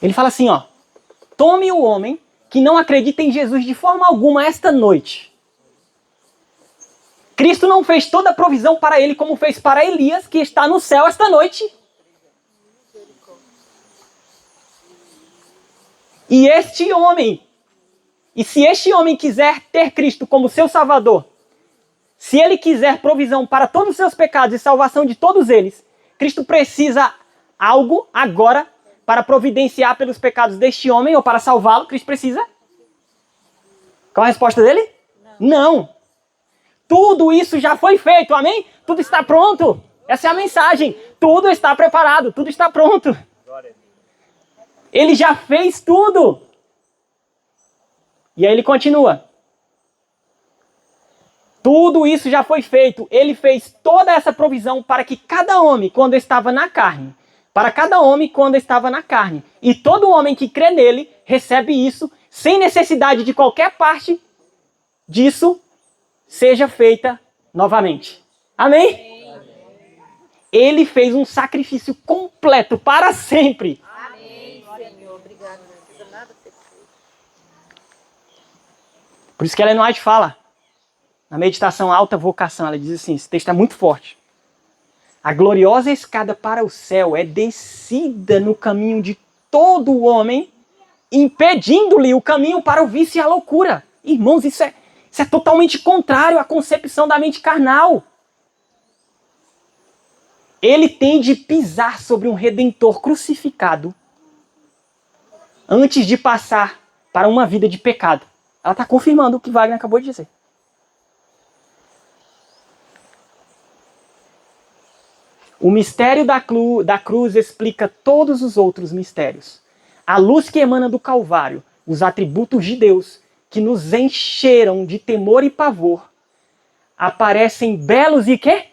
Ele fala assim, ó. Tome o homem que não acredita em Jesus de forma alguma esta noite. Cristo não fez toda a provisão para ele como fez para Elias, que está no céu esta noite. E se este homem quiser ter Cristo como seu Salvador, se ele quiser provisão para todos os seus pecados e salvação de todos eles, Cristo precisa algo agora para providenciar pelos pecados deste homem ou para salvá-lo. Cristo precisa? Qual a resposta dele? Não. Tudo isso já foi feito, amém? Tudo está pronto. Essa é a mensagem. Tudo está preparado, tudo está pronto. Ele já fez tudo. E aí ele continua. Tudo isso já foi feito. Ele fez toda essa provisão para que cada homem, quando estava na carne, e todo homem que crê nele, recebe isso, sem necessidade de qualquer parte disso, seja feita novamente. Amém? Amém? Ele fez um sacrifício completo para sempre. Amém, Senhor. Obrigado. Não precisa nada ser feito. Por isso que Ellen White fala, na meditação Alta Vocação, ela diz assim, esse texto é muito forte. A gloriosa escada para o céu é descida no caminho de todo homem, impedindo-lhe o caminho para o vício e a loucura. Irmãos, isso é totalmente contrário à concepção da mente carnal. Ele tem de pisar sobre um Redentor crucificado antes de passar para uma vida de pecado. Ela está confirmando o que Wagner acabou de dizer. O mistério da cruz explica todos os outros mistérios. A luz que emana do Calvário, os atributos de Deus, que nos encheram de temor e pavor, aparecem belos e quê?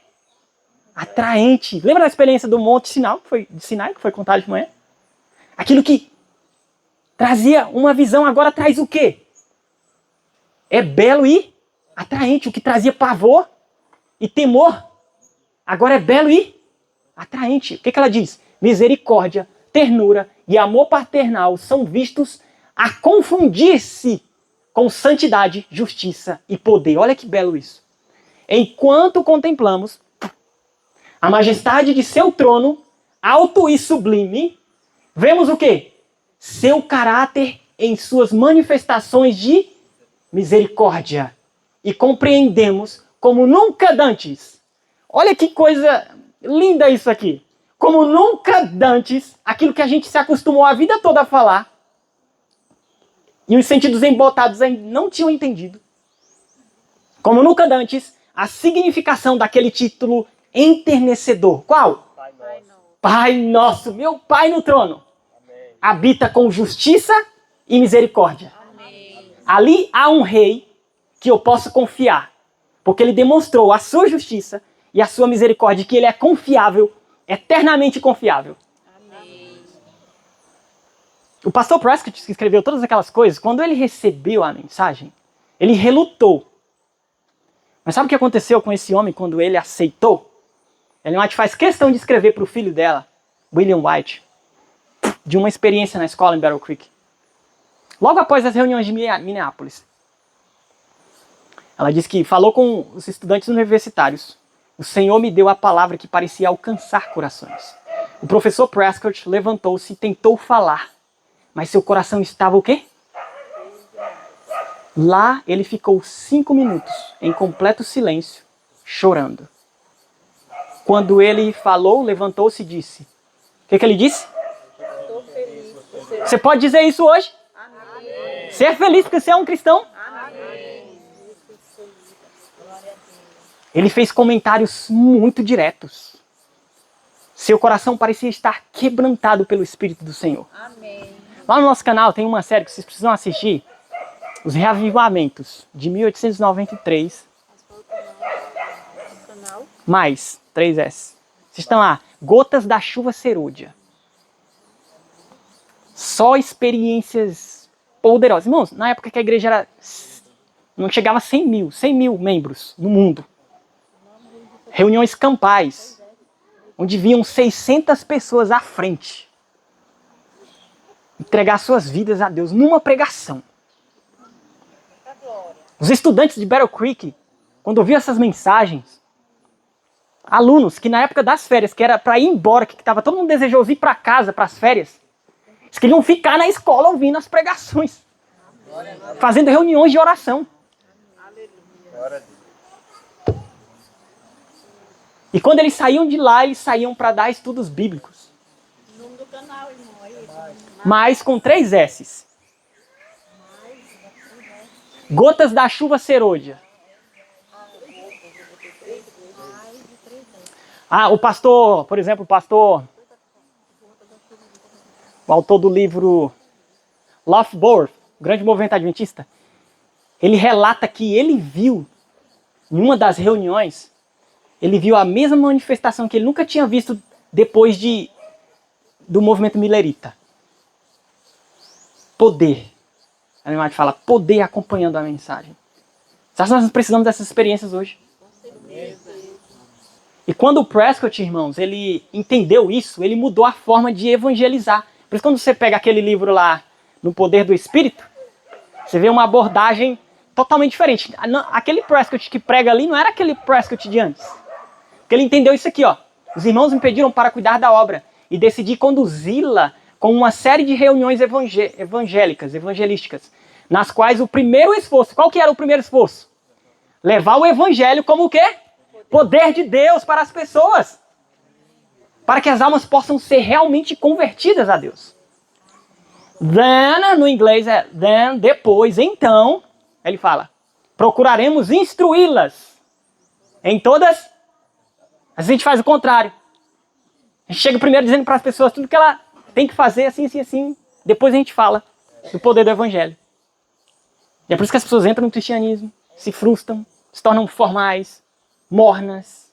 Atraentes. Lembra da experiência do Monte Sinai, que foi contado de manhã? Aquilo que trazia uma visão, agora traz o quê? É belo e atraente. O que trazia pavor e temor, agora é belo e atraente. O que ela diz? Misericórdia, ternura e amor paternal são vistos a confundir-se com santidade, justiça e poder. Olha que belo isso. Enquanto contemplamos a majestade de seu trono, alto e sublime, vemos o quê? Seu caráter em suas manifestações de misericórdia. E compreendemos como nunca dantes. Olha que coisa linda isso aqui. Como nunca dantes, aquilo que a gente se acostumou a vida toda a falar, e os sentidos embotados ainda não tinham entendido. Como nunca dantes, a significação daquele título enternecedor. Qual? Pai nosso. Pai nosso, meu Pai no trono. Amém. Habita com justiça e misericórdia. Amém. Ali há um rei que eu posso confiar, porque ele demonstrou a sua justiça e a sua misericórdia, que ele é confiável, eternamente confiável. Amém. O pastor Prescott, que escreveu todas aquelas coisas, quando ele recebeu a mensagem, ele relutou. Mas sabe o que aconteceu com esse homem quando ele aceitou? Ellen White faz questão de escrever para o filho dela, William White, de uma experiência na escola em Battle Creek. Logo após as reuniões de Minneapolis. Ela diz que falou com os estudantes universitários. O Senhor me deu a palavra que parecia alcançar corações. O professor Prescott levantou-se e tentou falar. Mas seu coração estava o quê? Lá ele ficou 5 minutos em completo silêncio, chorando. Quando ele falou, levantou-se e disse. O que ele disse? Estou feliz por ser. Você pode dizer isso hoje? Amém. Ser feliz porque você é um cristão? Amém. Ele fez comentários muito diretos. Seu coração parecia estar quebrantado pelo Espírito do Senhor. Amém. Lá no nosso canal tem uma série que vocês precisam assistir. Os Reavivamentos, de 1893. Canal. Mais 3S. Vocês estão lá. Gotas da Chuva Serôdia. Só experiências poderosas. Irmãos, na época que a igreja era... não chegava a 100 mil membros no mundo. Reuniões campais, onde vinham 600 pessoas à frente. Entregar suas vidas a Deus numa pregação. Os estudantes de Battle Creek, quando ouviam essas mensagens, alunos que na época das férias, que era para ir embora, que estava todo mundo desejoso ir para casa, para as férias, eles queriam ficar na escola ouvindo as pregações, fazendo reuniões de oração. Glória a Deus. E quando eles saíam de lá, eles saíam para dar estudos bíblicos. O nome do canal, irmão, é isso. Mas com 3 S's. Gotas da Chuva Serôdia. O pastor, por exemplo, o autor do livro Loftboard, Grande Movimento Adventista, ele relata que ele viu, em uma das reuniões, ele viu a mesma manifestação que ele nunca tinha visto depois do movimento milerita. Poder. A Ellen White fala, poder acompanhando a mensagem. Você acha que nós precisamos dessas experiências hoje? E quando o Prescott, irmãos, ele entendeu isso, ele mudou a forma de evangelizar. Por isso quando você pega aquele livro lá, No Poder do Espírito, você vê uma abordagem totalmente diferente. Aquele Prescott que prega ali não era aquele Prescott de antes. Porque ele entendeu isso aqui, ó. Os irmãos me pediram para cuidar da obra e decidi conduzi-la com uma série de reuniões evangelísticas, nas quais o primeiro esforço, qual que era o primeiro esforço? Levar o evangelho como o quê? Poder de Deus para as pessoas. Para que as almas possam ser realmente convertidas a Deus. Then, no inglês é then, depois, então, ele fala, procuraremos instruí-las em todas. A gente faz o contrário. A gente chega primeiro dizendo para as pessoas tudo que ela tem que fazer, assim, assim, assim. Depois a gente fala do poder do evangelho. E é por isso que as pessoas entram no cristianismo, se frustram, se tornam formais, mornas.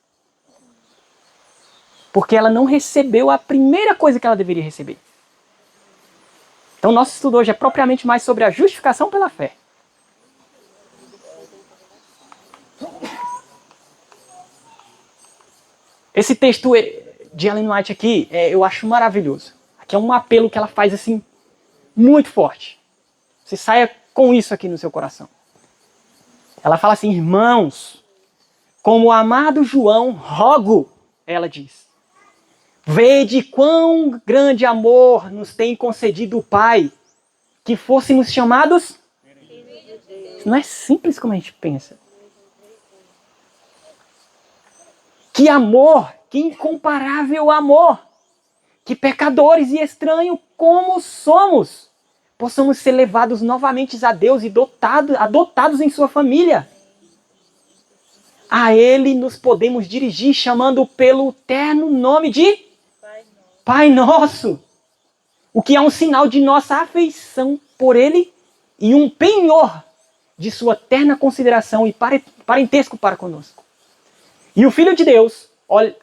Porque ela não recebeu a primeira coisa que ela deveria receber. Então nosso estudo hoje é propriamente mais sobre a justificação pela fé. Esse texto de Ellen White aqui, eu acho maravilhoso. que é um apelo que ela faz assim, muito forte. Você saia com isso aqui no seu coração. Ela fala assim, irmãos, como o amado João, rogo, ela diz. Vede quão grande amor nos tem concedido o Pai, que fôssemos chamados... Não é simples como a gente pensa. Que amor, que incomparável amor, que pecadores e estranhos como somos, possamos ser levados novamente a Deus e adotados em sua família. A Ele nos podemos dirigir chamando pelo terno nome de Pai Nosso, o que é um sinal de nossa afeição por Ele e um penhor de sua terna consideração e parentesco para conosco. E o Filho de Deus,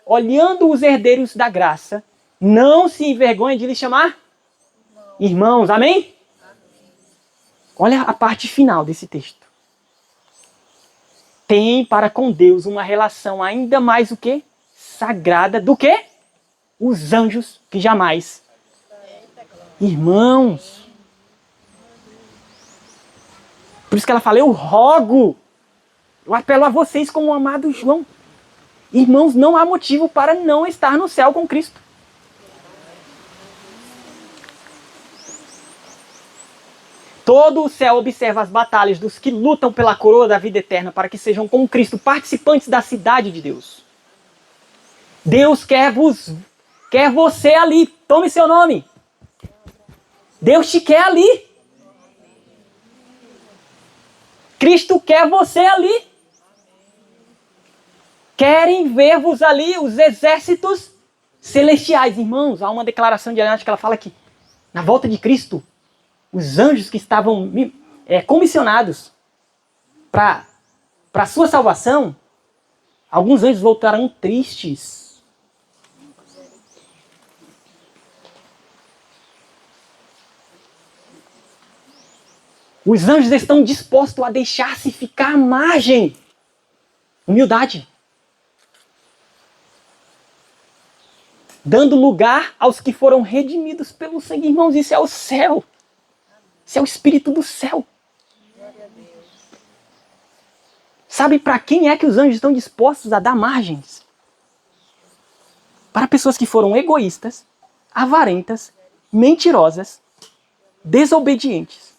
olhando os herdeiros da graça, não se envergonha de lhes chamar irmãos. Amém? Olha a parte final desse texto. Tem para com Deus uma relação ainda mais o quê? Sagrada do que os anjos que jamais. Irmãos. Por isso que ela fala, eu rogo, eu apelo a vocês como o amado João. Irmãos, não há motivo para não estar no céu com Cristo. Todo o céu observa as batalhas dos que lutam pela coroa da vida eterna para que sejam com Cristo participantes da cidade de Deus. Deus quer você ali. Tome seu nome. Deus te quer ali. Cristo quer você ali. Querem ver-vos ali os exércitos celestiais. Irmãos, há uma declaração de Ellen White que ela fala que na volta de Cristo, os anjos que estavam comissionados para a sua salvação, alguns anjos voltarão tristes. Os anjos estão dispostos a deixar-se ficar à margem. Humildade. Dando lugar aos que foram redimidos pelo sangue. Irmãos, isso é o céu. Isso é o Espírito do céu. Sabe para quem é que os anjos estão dispostos a dar margens? Para pessoas que foram egoístas, avarentas, mentirosas, desobedientes,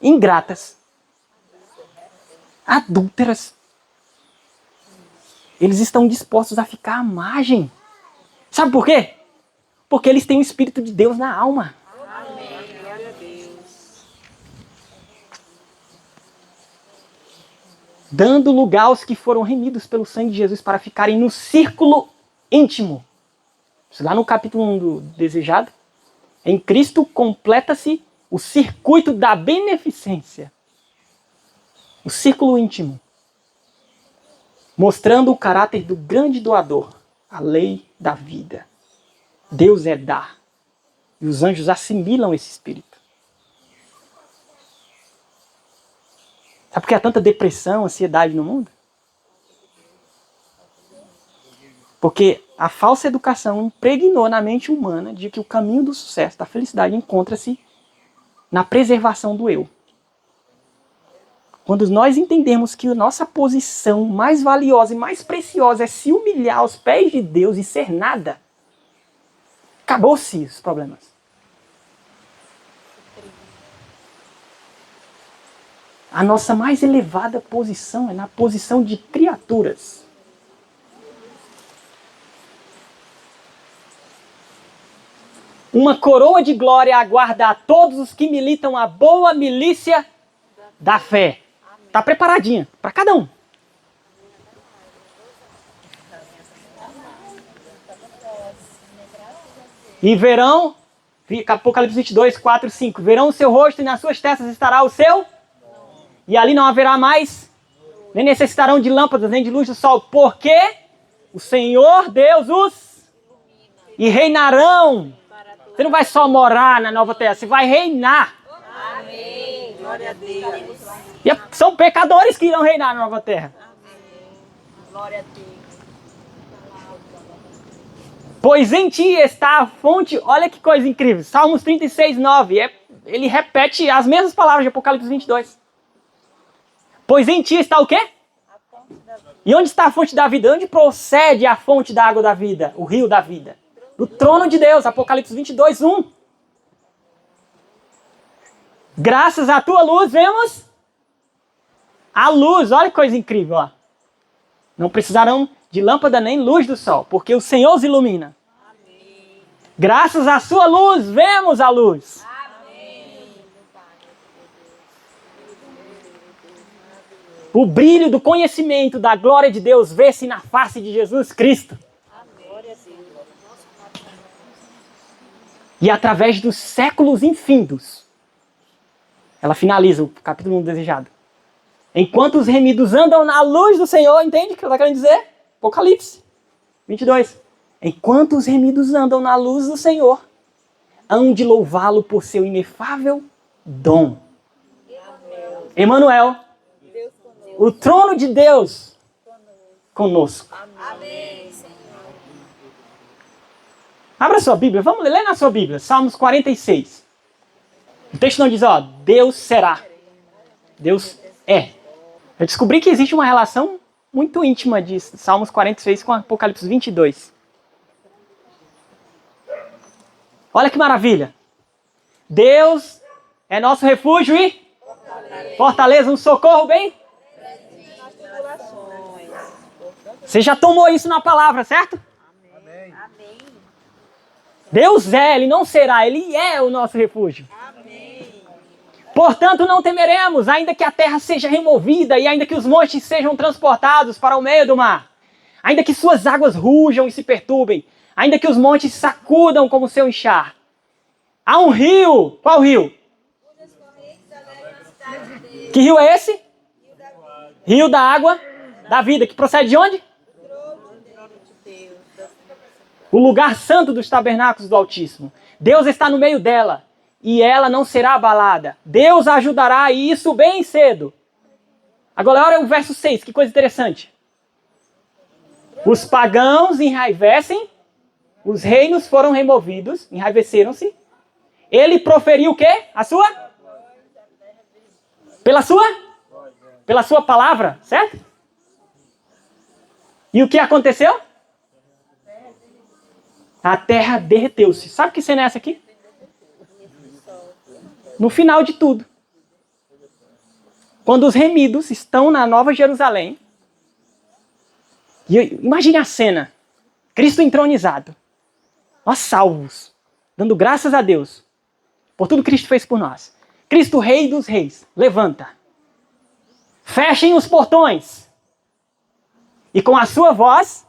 ingratas, adúlteras. Eles estão dispostos a ficar à margem. Sabe por quê? Porque eles têm o Espírito de Deus na alma. Amém. Glória a Deus. Dando lugar aos que foram remidos pelo sangue de Jesus para ficarem no círculo íntimo. Lá no capítulo 1 do Desejado, em Cristo completa-se o circuito da beneficência. O círculo íntimo. Mostrando o caráter do grande doador. A lei da vida. Deus é dar. E os anjos assimilam esse espírito. Sabe por que há tanta depressão, ansiedade no mundo? Porque a falsa educação impregnou na mente humana de que o caminho do sucesso, da felicidade, encontra-se na preservação do eu. Quando nós entendemos que a nossa posição mais valiosa e mais preciosa é se humilhar aos pés de Deus e ser nada, acabou-se os problemas. A nossa mais elevada posição é na posição de criaturas. Uma coroa de glória aguarda a todos os que militam a boa milícia da fé. Está preparadinha para cada um. E verão, Apocalipse 22, 4, 5. Verão o seu rosto e nas suas testas estará o seu. E ali não haverá mais, nem necessitarão de lâmpadas, nem de luz do sol. Porque o Senhor Deus os e reinarão. Você não vai só morar na nova terra, você vai reinar. Amém. Glória a Deus. E são pecadores que irão reinar na nova terra. Amém. Glória a Deus. Pois em ti está a fonte, olha que coisa incrível, Salmos 36, 9, ele repete as mesmas palavras de Apocalipse 22. Pois em ti está o quê? A fonte da vida. E onde está a fonte da vida? Onde procede a fonte da água da vida, o rio da vida? Do trono de Deus, Apocalipse 22, 1. Graças à tua luz, vemos a luz, olha que coisa incrível, ó. Não precisarão de lâmpada nem luz do sol, porque o Senhor os ilumina. Amém. Graças à sua luz, vemos a luz. Amém. O brilho do conhecimento da glória de Deus vê-se na face de Jesus Cristo. Glória a Deus. E através dos séculos infindos, ela finaliza o capítulo 1 desejado. Enquanto os remidos andam na luz do Senhor, entende o que ela está querendo dizer? Apocalipse 22. Enquanto os remidos andam na luz do Senhor, hão de louvá-lo por seu inefável dom. Emanuel, Deus conosco. o trono de Deus conosco. Amém, Senhor. Abra sua Bíblia, vamos ler na sua Bíblia, Salmos 46. O texto não diz, ó, Deus será. Deus é. Eu descobri que existe uma relação muito íntima de Salmos 46 com Apocalipse 22. Olha que maravilha. Deus é nosso refúgio e fortaleza, um socorro bem. Nas tribulações. Você já tomou isso na palavra, certo? Amém. Amém. Deus é, Ele não será, Ele é o nosso refúgio. Amém. Portanto, não temeremos, ainda que a terra seja removida e ainda que os montes sejam transportados para o meio do mar. Ainda que suas águas rujam e se perturbem. Ainda que os montes sacudam como seu enxar. Há um rio. Qual rio? Cujas correntes alegram a cidade dele. Que rio é esse? Rio da vida. Rio da água da vida. Que procede de onde? Trono de Deus. O lugar santo dos tabernáculos do Altíssimo. Deus está no meio dela. E ela não será abalada. Deus a ajudará, e isso bem cedo. Agora olha o verso 6, que coisa interessante. Os pagãos enraivecem, os reinos foram removidos, enraiveceram-se. Ele proferiu o quê? A sua? Pela sua? Pela sua palavra, certo? E o que aconteceu? A terra derreteu-se. Sabe que cena é essa aqui? No final de tudo. Quando os remidos estão na Nova Jerusalém. E imagine a cena. Cristo entronizado. Nós salvos. Dando graças a Deus. Por tudo que Cristo fez por nós. Cristo, Rei dos Reis. Levanta. Fechem os portões. E com a sua voz,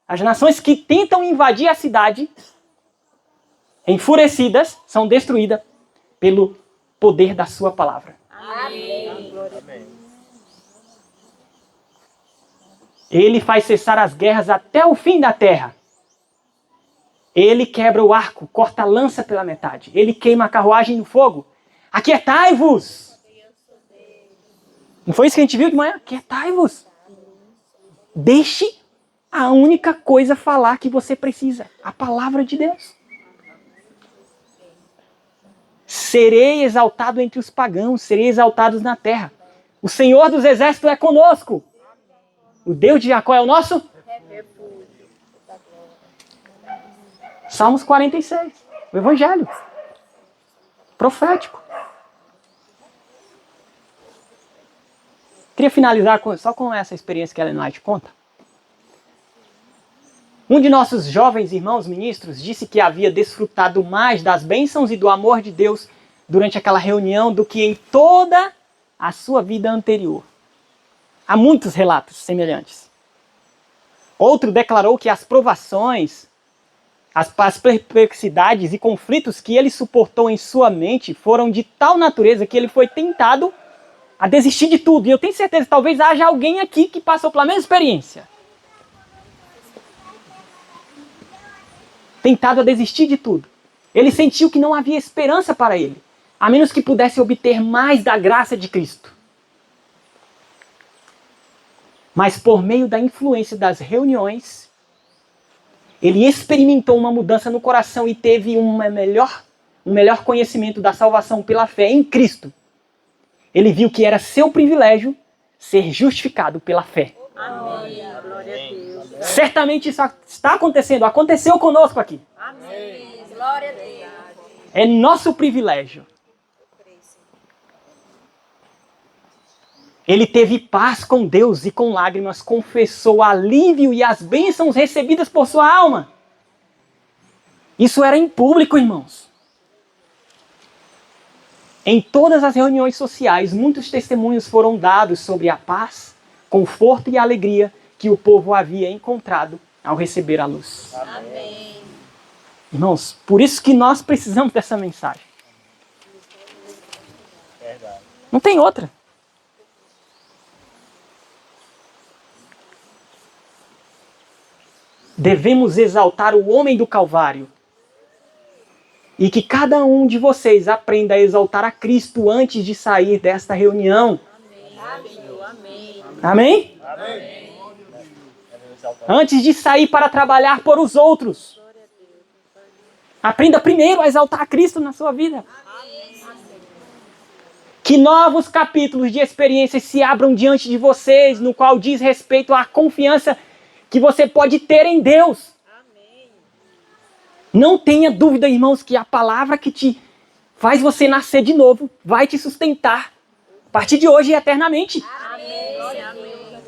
as nações que tentam invadir a cidade, enfurecidas, são destruídas pelo poder da sua palavra. Amém. Amém. Ele faz cessar as guerras até o fim da terra. Ele quebra o arco, corta a lança pela metade. Ele queima a carruagem no fogo. Aquietai-vos! Não foi isso que a gente viu de manhã? Aquietai-vos! Deixe a única coisa falar que você precisa. A palavra de Deus. Serei exaltado entre os pagãos, serei exaltado na terra. O Senhor dos exércitos é conosco. O Deus de Jacó é o nosso? Salmos 46, o Evangelho. Profético. Queria finalizar só com essa experiência que a Ellen White conta. Um de nossos jovens irmãos ministros disse que havia desfrutado mais das bênçãos e do amor de Deus durante aquela reunião do que em toda a sua vida anterior. Há muitos relatos semelhantes. Outro declarou que as provações, as perplexidades e conflitos que ele suportou em sua mente foram de tal natureza que ele foi tentado a desistir de tudo. E eu tenho certeza que talvez haja alguém aqui que passou pela mesma experiência. Tentado a desistir de tudo. Ele sentiu que não havia esperança para ele, a menos que pudesse obter mais da graça de Cristo. Mas por meio da influência das reuniões, ele experimentou uma mudança no coração e teve um melhor conhecimento da salvação pela fé em Cristo. Ele viu que era seu privilégio ser justificado pela fé. Amém. Glória a Deus. Certamente isso está acontecendo, aconteceu conosco aqui. Amém. Glória a Deus. É nosso privilégio. Ele teve paz com Deus e com lágrimas confessou o alívio e as bênçãos recebidas por sua alma. Isso era em público, irmãos. Em todas as reuniões sociais, muitos testemunhos foram dados sobre a paz, conforto e alegria que o povo havia encontrado ao receber a luz. Amém. Irmãos, por isso que nós precisamos dessa mensagem. Verdade. Não tem outra. Devemos exaltar o homem do Calvário. E que cada um de vocês aprenda a exaltar a Cristo antes de sair desta reunião. Amém. Amém? Amém. Antes de sair para trabalhar por os outros. Aprenda primeiro a exaltar a Cristo na sua vida. Que novos capítulos de experiências se abram diante de vocês, no qual diz respeito à confiança que você pode ter em Deus. Não tenha dúvida, irmãos, que a palavra que te faz você nascer de novo vai te sustentar a partir de hoje e eternamente. Amém.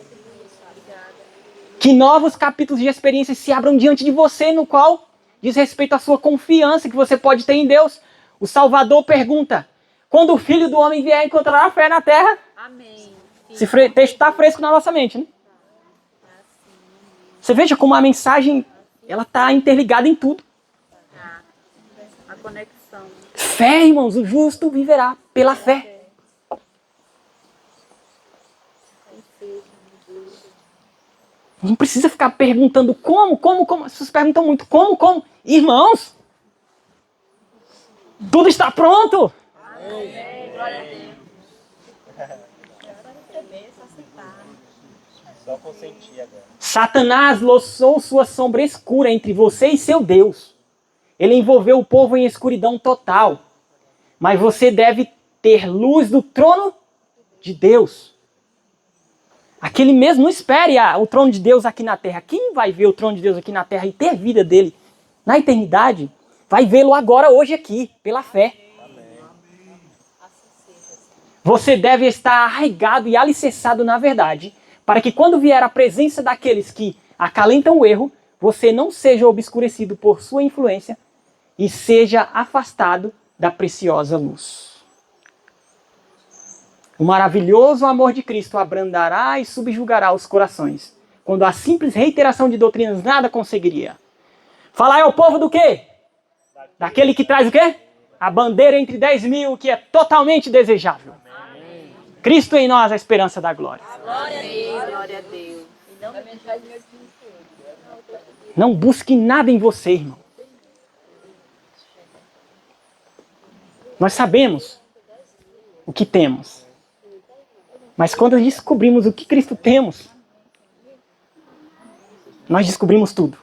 Que novos capítulos de experiências se abram diante de você, no qual diz respeito à sua confiança que você pode ter em Deus. O Salvador pergunta: quando o Filho do Homem vier, encontrará fé na terra? Amém. Esse texto está fresco na nossa mente, né? Você veja como a mensagem ela está interligada em tudo. A conexão. Fé, irmãos, o justo viverá pela fé. Não precisa ficar perguntando como. Vocês perguntam muito como. Irmãos, tudo está pronto. Amém. Glória a Deus. Só consentir agora. Satanás lançou sua sombra escura entre você e seu Deus. Ele envolveu o povo em escuridão total. Mas você deve ter luz do trono de Deus. Aquele mesmo, não espere o trono de Deus aqui na terra. Quem vai ver o trono de Deus aqui na terra e ter vida dele na eternidade, vai vê-lo agora, hoje aqui, pela fé. Você deve estar arraigado e alicerçado na verdade, para que quando vier a presença daqueles que acalentam o erro, você não seja obscurecido por sua influência e seja afastado da preciosa luz. O maravilhoso amor de Cristo abrandará e subjugará os corações, quando a simples reiteração de doutrinas nada conseguiria. Falar ao povo do quê? Daquele que traz o quê? A bandeira entre 10.000, que é totalmente desejável. Amém. Cristo em nós, a esperança da glória. Glória a Deus. Glória a Deus. Não busque nada em você, irmão. Nós sabemos o que temos. Mas quando descobrimos o que Cristo temos, nós descobrimos tudo.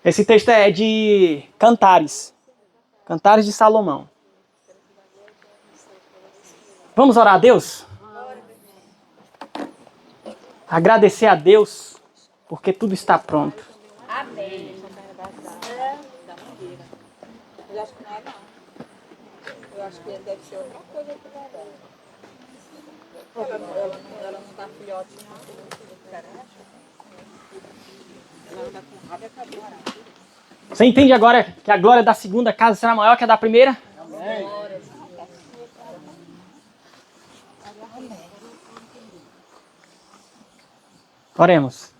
Esse texto é de Cantares. Cantares de Salomão. Vamos orar a Deus? Agradecer a Deus, porque tudo está pronto. Amém. Eu acho que não é não. Eu acho que deve ser outra coisa que vai dar. Ela não tá filhote não. Ela tá com raiva e acabou. Você entende agora que a glória da segunda casa será maior que a da primeira? Amém. Oremos.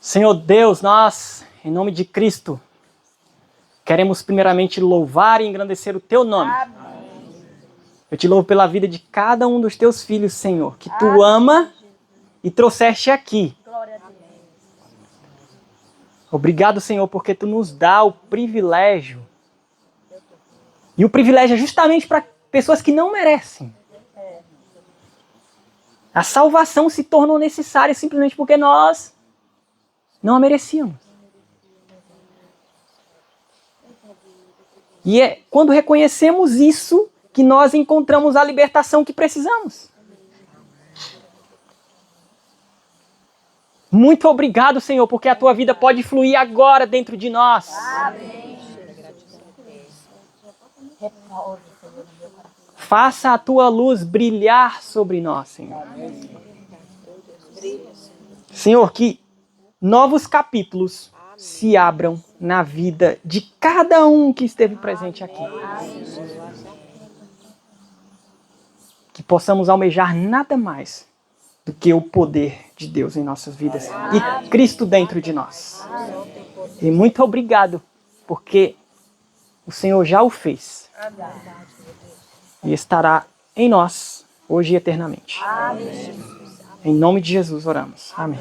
Senhor Deus, nós, em nome de Cristo, queremos primeiramente louvar e engrandecer o Teu nome. Eu te louvo pela vida de cada um dos Teus filhos, Senhor, que Tu ama e trouxeste aqui. Obrigado, Senhor, porque Tu nos dá o privilégio. E o privilégio é justamente para pessoas que não merecem. A salvação se tornou necessária simplesmente porque nós não a merecíamos. E é quando reconhecemos isso que nós encontramos a libertação que precisamos. Muito obrigado, Senhor, porque a tua vida pode fluir agora dentro de nós. Faça a tua luz brilhar sobre nós, Senhor. Senhor, que novos capítulos se abram na vida de cada um que esteve presente aqui. Que possamos almejar nada mais do que o poder de Deus em nossas vidas e Cristo dentro de nós. E muito obrigado, porque o Senhor já o fez. E estará em nós, hoje e eternamente. Em nome de Jesus oramos. Amém.